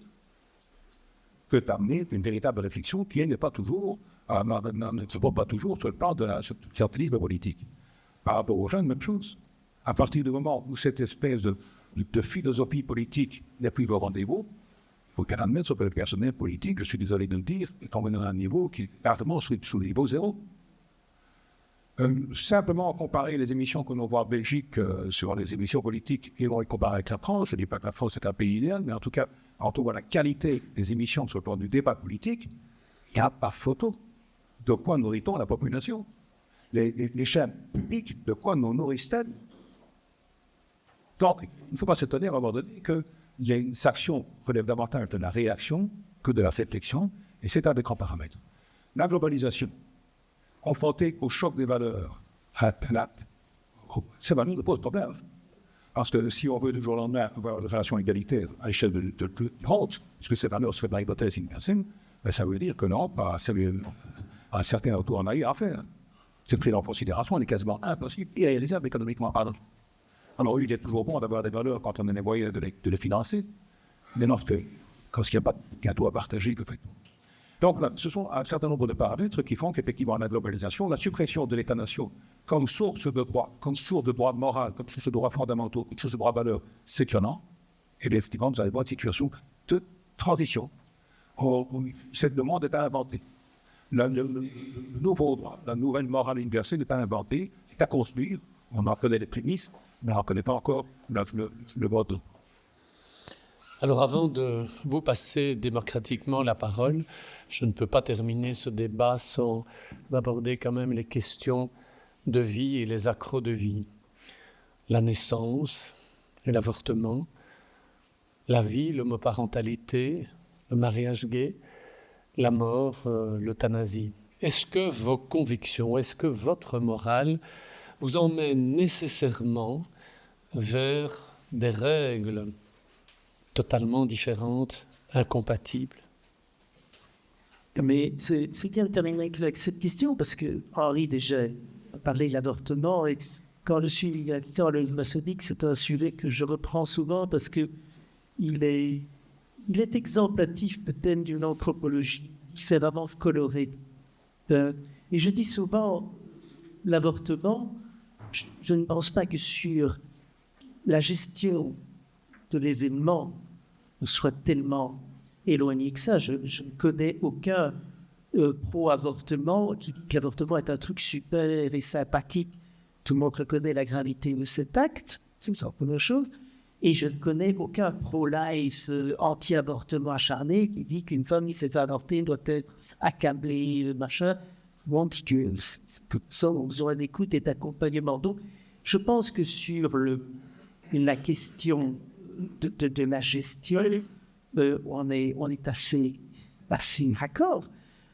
que d'amener une véritable réflexion qui n'est pas toujours, ne se porte pas toujours sur le plan de la clientélisme politique. Par rapport aux jeunes, même chose. À partir du moment où cette espèce de philosophie politique n'est plus au rendez-vous, il faut qu'elle admette sur le personnel politique, je suis désolé de le dire, est tombé dans un niveau qui est largement sous le niveau zéro. Simplement comparer les émissions que l'on voit en Belgique sur les émissions politiques et on les compare avec la France, je ne dis pas que la France est un pays idéal, mais en tout cas, quand on voit la qualité des émissions sur le plan du débat politique, il n'y a pas photo. De quoi nourrit-on la population? Les chaînes publiques, de quoi nous nourrissent-elles? Donc, il ne faut pas s'étonner à un moment donné que les actions relèvent davantage de la réaction que de la réflexion, et c'est un des grands paramètres. La globalisation, confrontée au choc des valeurs, ces valeurs ne posent problème. Parce que si on veut du jour au lendemain avoir une relation égalitaire à l'échelle de haute, puisque ces valeurs seraient par hypothèse universelle, ben ça veut dire que non, pas un certain retour en arrière à faire. Cette prise en considération, elle est quasiment impossible, irréalisable économiquement parlant. Alors oui, il est toujours bon d'avoir des valeurs quand on a les moyens de les financer, mais non, quand il n'y a pas de gâteau à partager, que fait-on? Donc là, ce sont un certain nombre de paramètres qui font qu'effectivement la globalisation, la suppression de l'État-nation comme source de droit, comme source de droit moral, comme source de droits fondamentaux, comme source de droits de valeurs, c'est étonnant. Et effectivement, nous allons une situation de transition. Le monde est à inventer. Le nouveau droit, la nouvelle morale universelle est à inventer, est à construire. On en connaît les prémices, mais on ne connaît pas encore le mode. Alors avant de vous passer démocratiquement la parole, je ne peux pas terminer ce débat sans aborder quand même les questions de vie et les accros de vie. La naissance et l'avortement, la vie, l'homoparentalité, le mariage gay, la mort, l'euthanasie. Est-ce que vos convictions, est-ce que votre morale vous emmène nécessairement vers des règles totalement différentes, incompatibles? Mais c'est bien de terminer avec cette question, parce que Henri déjà parler de l'avortement. Et quand je suis dans le maçonnique, c'est un sujet que je reprends souvent parce que il est exemplatif peut-être d'une anthropologie différemment colorée. Et je dis souvent, l'avortement, je ne pense pas que sur la gestion de l'événement soit tellement éloigné que ça. Je ne connais aucun pro-avortement qui dit que l'avortement est un truc super et sympathique. Tout le monde reconnaît la gravité de cet acte, c'est une première chose. Et je ne connais aucun pro-life anti-avortement acharné qui dit qu'une femme qui s'est fait avorter doit être accablée, machin. Bon, que tout ça, on a besoin d'écoute et d'accompagnement. Donc, je pense que sur la question de la gestion, on est assez d'accord.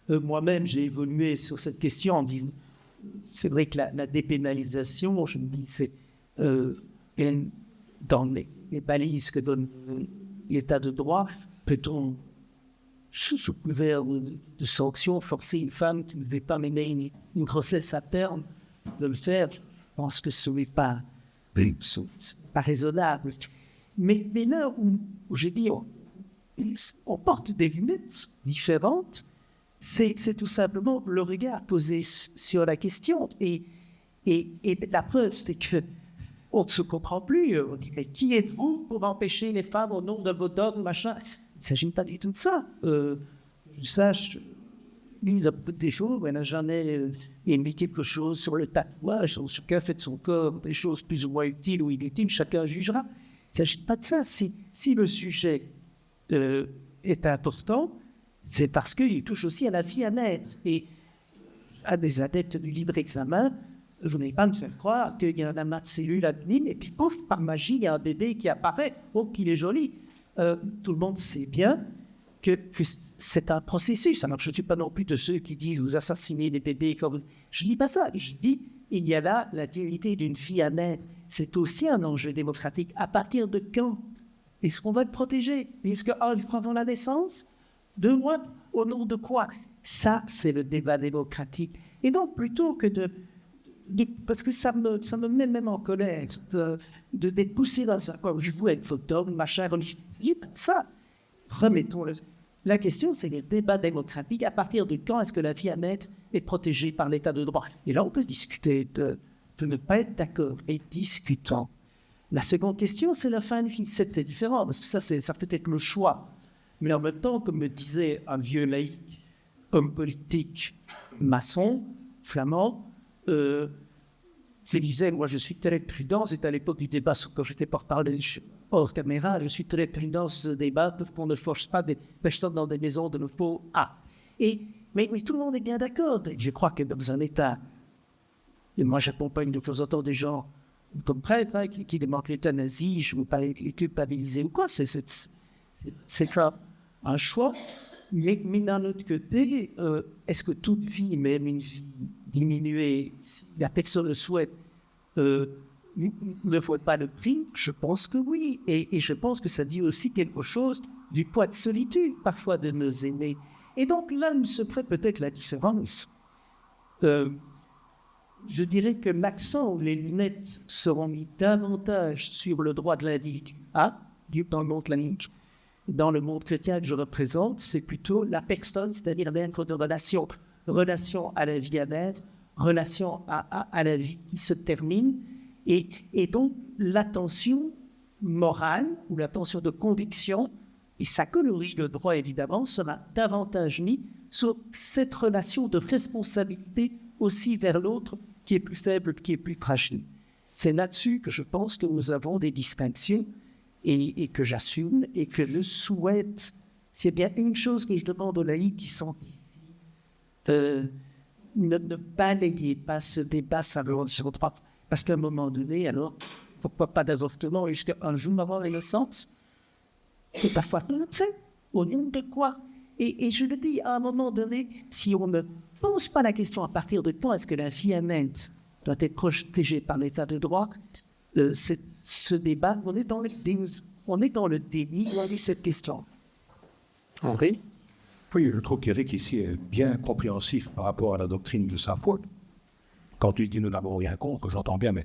Moi-même, j'ai évolué sur cette question en disant, c'est vrai que la dépénalisation, je me dis, c'est dans les balises que donne l'état de droit, peut-on, sous couvert de sanctions, forcer une femme qui ne veut pas mener une grossesse à terme de le faire? Je pense que ce n'est pas raisonnable. Mais là où j'ai dit, on porte des lunettes différentes, c'est tout simplement le regard posé sur la question. Et la preuve, c'est que on ne se comprend plus. On dit, mais qui êtes-vous pour empêcher les femmes au nom de vos dogmes, machin? Il ne s'agit pas du tout de ça. Je sache, il a beaucoup de défauts, mais j'en ai aimé quelque chose sur le tatouage, chacun fait de son corps des choses plus ou moins utiles ou inutiles, chacun jugera. Il ne s'agit pas de ça. Si le sujet est important, c'est parce qu'il touche aussi à la vie à naître. Et à des adeptes du libre examen, vous n'allez pas me faire croire qu'il y a un amas de cellules admin, et puis pouf, par magie, il y a un bébé qui apparaît. Oh, qu'il est joli. Tout le monde sait bien que c'est un processus. Alors, je ne suis pas non plus de ceux qui disent vous assassinez les bébés. Je ne dis pas ça. Je dis il y a là la dignité d'une fille à naître. C'est aussi un enjeu démocratique. À partir de quand est-ce qu'on va le protéger? Est-ce qu'un jour avant la naissance? 2 mois? Au nom de quoi? Ça, c'est le débat démocratique. Et donc, plutôt que parce que ça me met même en colère d'être poussé dans un coin. Je veux être photographe, machin, religieux. Ça, remettons-le. La question, c'est le débat démocratique. À partir de quand est-ce que la vie à naître est protégée par l'état de droit? Et là, on peut discuter de ne pas être d'accord et discutant. La seconde question, c'est la fin de vie. C'était différent, parce que ça peut être le choix. Mais en même temps, comme me disait un vieux laïc, homme politique, maçon, flamand, je disais, moi je suis très prudent, c'était à l'époque du débat, quand j'étais porte-parole hors caméra, je suis très prudent sur ce débat pour qu'on ne force pas des personnes dans des maisons de l'OPO A. Mais tout le monde est bien d'accord. Je crois que dans un État, et moi j'accompagne de temps en temps des gens comme prêtres qui demandent l'euthanasie, je ne veux pas les culpabiliser ou quoi, c'est un choix. Mais d'un autre côté, est-ce que toute vie, même une vie diminuée, si la personne le souhaite, ne faut pas le prix? Je pense que oui. Et je pense que ça dit aussi quelque chose du poids de solitude, parfois, de nos aînés. Et donc là, il se ferait peut-être la différence. Je dirais que l'accent ou les lunettes seront mis davantage sur le droit de l'individu. Dans le monde clanique. Dans le monde chrétien que je représente, c'est plutôt la personne, c'est-à-dire l'être de relation à la vie à naître, relation à la vie qui se termine, et donc l'attention morale ou l'attention de conviction, et ça colorie le droit évidemment, sera davantage mis sur cette relation de responsabilité aussi vers l'autre qui est plus faible, qui est plus fragile. C'est là-dessus que je pense que nous avons des distinctions, et que j'assume, et que je souhaite. C'est bien une chose que je demande aux laïcs qui sont ici, ne balayez pas ce débat sur le droit. Parce qu'à un moment donné, alors, pourquoi pas d'avortement jusqu'à un jour avant la naissance? C'est parfois fait. Au nom de quoi? Et je le dis, à un moment donné, si on ne pose pas la question à partir de quand est-ce que la vie à naître doit être protégée par l'état de droit, ce débat, on est dans le déni de cette question. Henri? Oui, je trouve qu'Éric ici est bien compréhensif par rapport à la doctrine de sa foi. Quand tu dis nous n'avons rien contre, j'entends bien, mais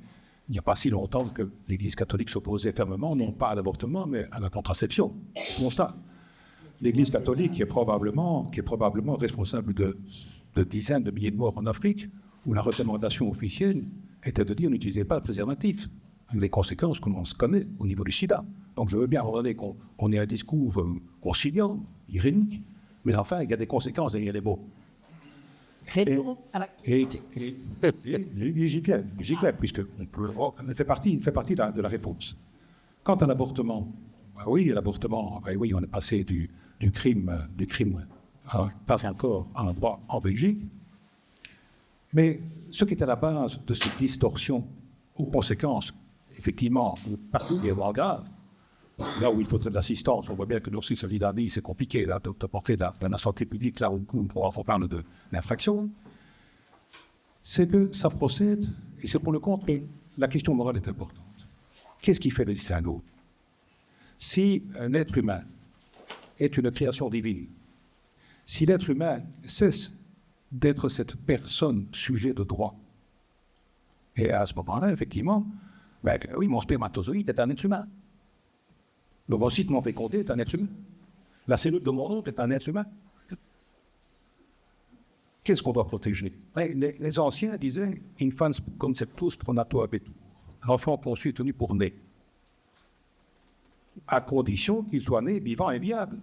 il n'y a pas si longtemps que l'Église catholique s'opposait fermement, non pas à l'avortement, mais à la contraception. Constat. L'Église catholique qui est probablement responsable de dizaines de milliers de morts en Afrique, où la recommandation officielle était de dire n'utilisez pas le préservatif, avec les conséquences que l'on se connaît au niveau du sida. Donc je veux bien redonner qu'on ait un discours conciliant, irénique, mais enfin il y a des conséquences derrière les mots. Et j'y viens, puisque elle fait partie de la réponse. Quant à l'avortement, oui, l'avortement, oui, on est passé du crime pas encore à un droit en Belgique. Mais ce qui est à la base de cette distorsion aux conséquences, effectivement, particulièrement graves, là où il faudrait de l'assistance, on voit bien que lorsqu'il s'agit d'un c'est compliqué là, de porter de la santé publique, là où on parle de l'infraction, c'est que ça procède, et c'est pour le compte, et la question morale est importante. Qu'est-ce qui fait le distinguo? Si un être humain est une création divine, si l'être humain cesse d'être cette personne sujet de droit, et à ce moment-là, effectivement, oui, mon spermatozoïde est un être humain. L'ovocyte non fécondé est un être humain. La cellule de mon oncle est un être humain. Qu'est-ce qu'on doit protéger? Les anciens disaient « infans conceptus pro nato habetur ». L'enfant conçu est tenu pour né, à condition qu'il soit né vivant et viable.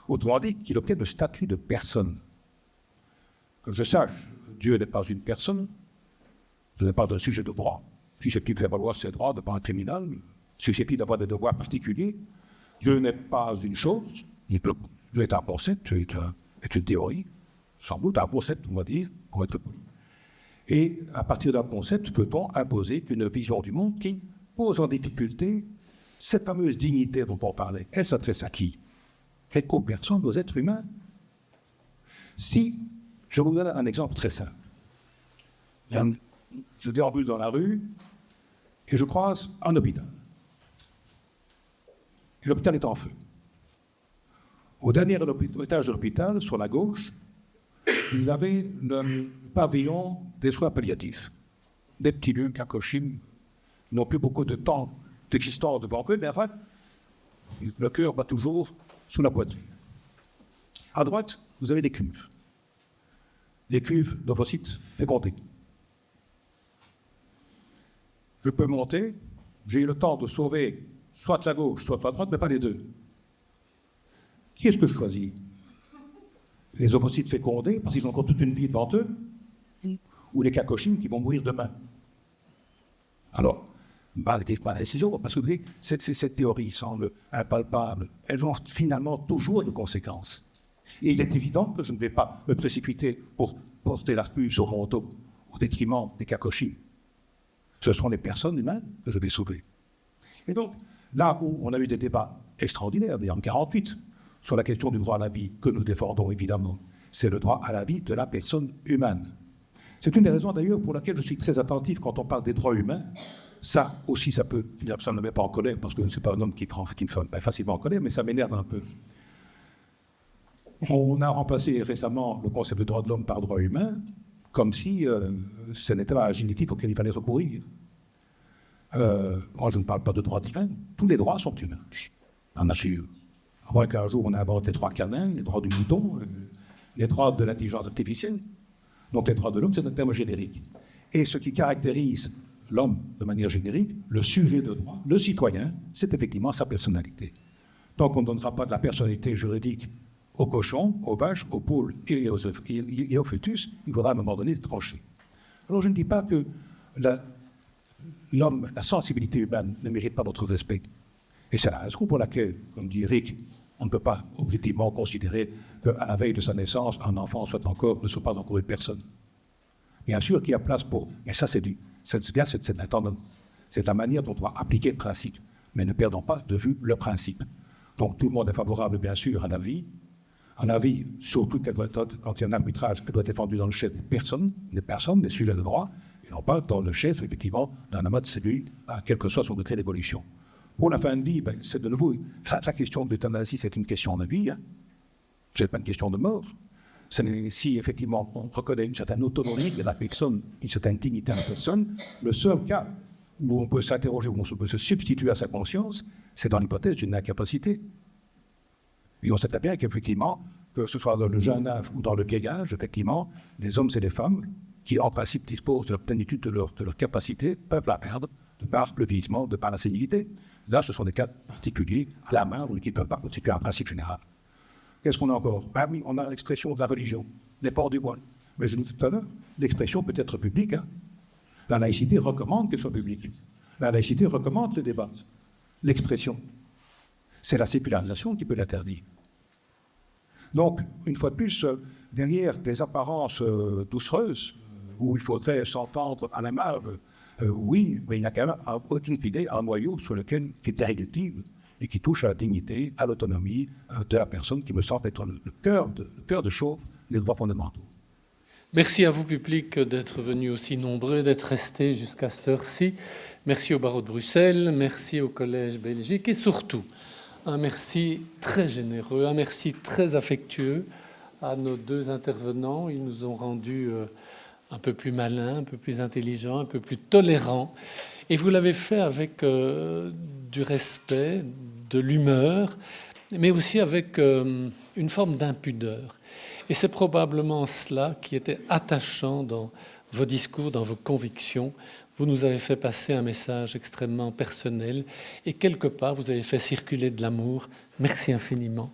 Autrement dit, qu'il obtienne le statut de personne. Que je sache, Dieu n'est pas une personne, ce n'est pas un sujet de droit, susceptible de faire valoir ses droits devant un tribunal, susceptible d'avoir des devoirs particuliers. Dieu n'est pas une chose, Dieu est un concept, est une théorie, sans doute un concept, on va dire, pour être poli. Et à partir d'un concept, peut-on imposer une vision du monde qui pose en difficulté cette fameuse dignité dont on parlait? Elle s'adresse à qui? Aux personnes, aux êtres humains. Si, je vous donne un exemple très simple. Je déambule dans la rue et je croise un hôpital. Et l'hôpital est en feu. Au dernier étage de l'hôpital, sur la gauche, vous avez le pavillon des soins palliatifs. Des petits lieux cacochines, n'ont plus beaucoup de temps d'existence devant eux, mais enfin, le cœur bat toujours sous la poitrine. À droite, vous avez des cuves. Des cuves d'ovocytes fécondés. Je peux monter, j'ai eu le temps de sauver soit la gauche, soit la droite, mais pas les deux. Qui est-ce que je choisis? Les ovocytes fécondés, parce qu'ils ont encore toute une vie devant eux, ou les cacochines qui vont mourir demain? Alors, ma décision, parce que vous voyez, cette théorie semble impalpable, elles ont finalement toujours des conséquences. Et il est évident que je ne vais pas me précipiter pour porter la cuve sur mon dos au détriment des cacochines. Ce seront les personnes humaines que je vais sauver. Et donc, là où on a eu des débats extraordinaires, d'ailleurs en 1948, sur la question du droit à la vie, que nous défendons évidemment, c'est le droit à la vie de la personne humaine. C'est une des raisons d'ailleurs pour laquelle je suis très attentif quand on parle des droits humains. Ça aussi, ça ne me met pas en colère, parce que je ne suis pas un homme qui me fait facilement en colère, mais ça m'énerve un peu. On a remplacé récemment le concept de droit de l'homme par droit humain, comme si ce n'était pas un génétique auquel il fallait recourir. Moi, je ne parle pas de droit divin. Tous les droits sont humains, en nature. À moins qu'un jour, on invente les droits canins, les droits du mouton, les droits de l'intelligence artificielle. Donc, les droits de l'homme, c'est un terme générique. Et ce qui caractérise l'homme de manière générique, le sujet de droit, le citoyen, c'est effectivement sa personnalité. Tant qu'on ne donnera pas de la personnalité juridique aux cochons, aux vaches, aux poules et aux fœtus, il faudra à un moment donné trancher. Alors je ne dis pas que l'homme, la sensibilité humaine ne mérite pas notre respect. Et c'est la raison pour laquelle, comme dit Eric, on ne peut pas objectivement considérer qu'à la veille de sa naissance, un enfant ne soit pas encore une personne. Bien sûr qu'il y a place pour... Mais ça, c'est la manière dont on va appliquer le principe. Mais ne perdons pas de vue le principe. Donc tout le monde est favorable, bien sûr, à la vie. À la vie, surtout quand il y a un arbitrage, elle doit être défendue dans le chef des personnes, des sujets de droit, et non pas dans le chef, effectivement, d'un amas de cellules, quel que soit son degré d'évolution. Pour la fin de vie, c'est de nouveau, la question de l'euthanasie, c'est une question de vie, c'est pas une question de mort. Si effectivement on reconnaît une certaine autonomie de la personne, une certaine dignité de la personne, le seul cas où on peut s'interroger, où on peut se substituer à sa conscience, c'est dans l'hypothèse d'une incapacité. Et on sait très bien qu'effectivement, que ce soit dans le jeune âge ou dans le vieil âge, effectivement, les hommes et les femmes qui en principe disposent de la plénitude de leur capacité peuvent la perdre de par le vieillissement, de par la sénilité. Là, ce sont des cas particuliers à la main ou qui ne peuvent pas constituer un principe général. Qu'est-ce qu'on a encore? Ben oui, on a l'expression de la religion, les ports du voile. Mais je l'ai dit tout à l'heure, l'expression peut être publique. Hein. La laïcité recommande qu'elle soit publique. La laïcité recommande le débat. L'expression, c'est la sécularisation qui peut l'interdire. Donc, une fois de plus, derrière des apparences doucereuses, où il faudrait s'entendre à la marge, oui, mais il y a quand même aucune idée, un noyau sur lequel qui est irréductible et qui touche à la dignité, à l'autonomie de la personne, qui me semble être le cœur de chauffe des droits fondamentaux. Merci à vous, public, d'être venu aussi nombreux, d'être resté jusqu'à cette heure-ci. Merci au barreau de Bruxelles, merci au Collège Belgique et surtout, un merci très généreux, un merci très affectueux à nos deux intervenants. Ils nous ont rendus un peu plus malins, un peu plus intelligents, un peu plus tolérants. Et vous l'avez fait avec du respect, de l'humeur, mais aussi avec une forme d'impudeur. Et c'est probablement cela qui était attachant dans vos discours, dans vos convictions. Vous nous avez fait passer un message extrêmement personnel et quelque part, vous avez fait circuler de l'amour. Merci infiniment.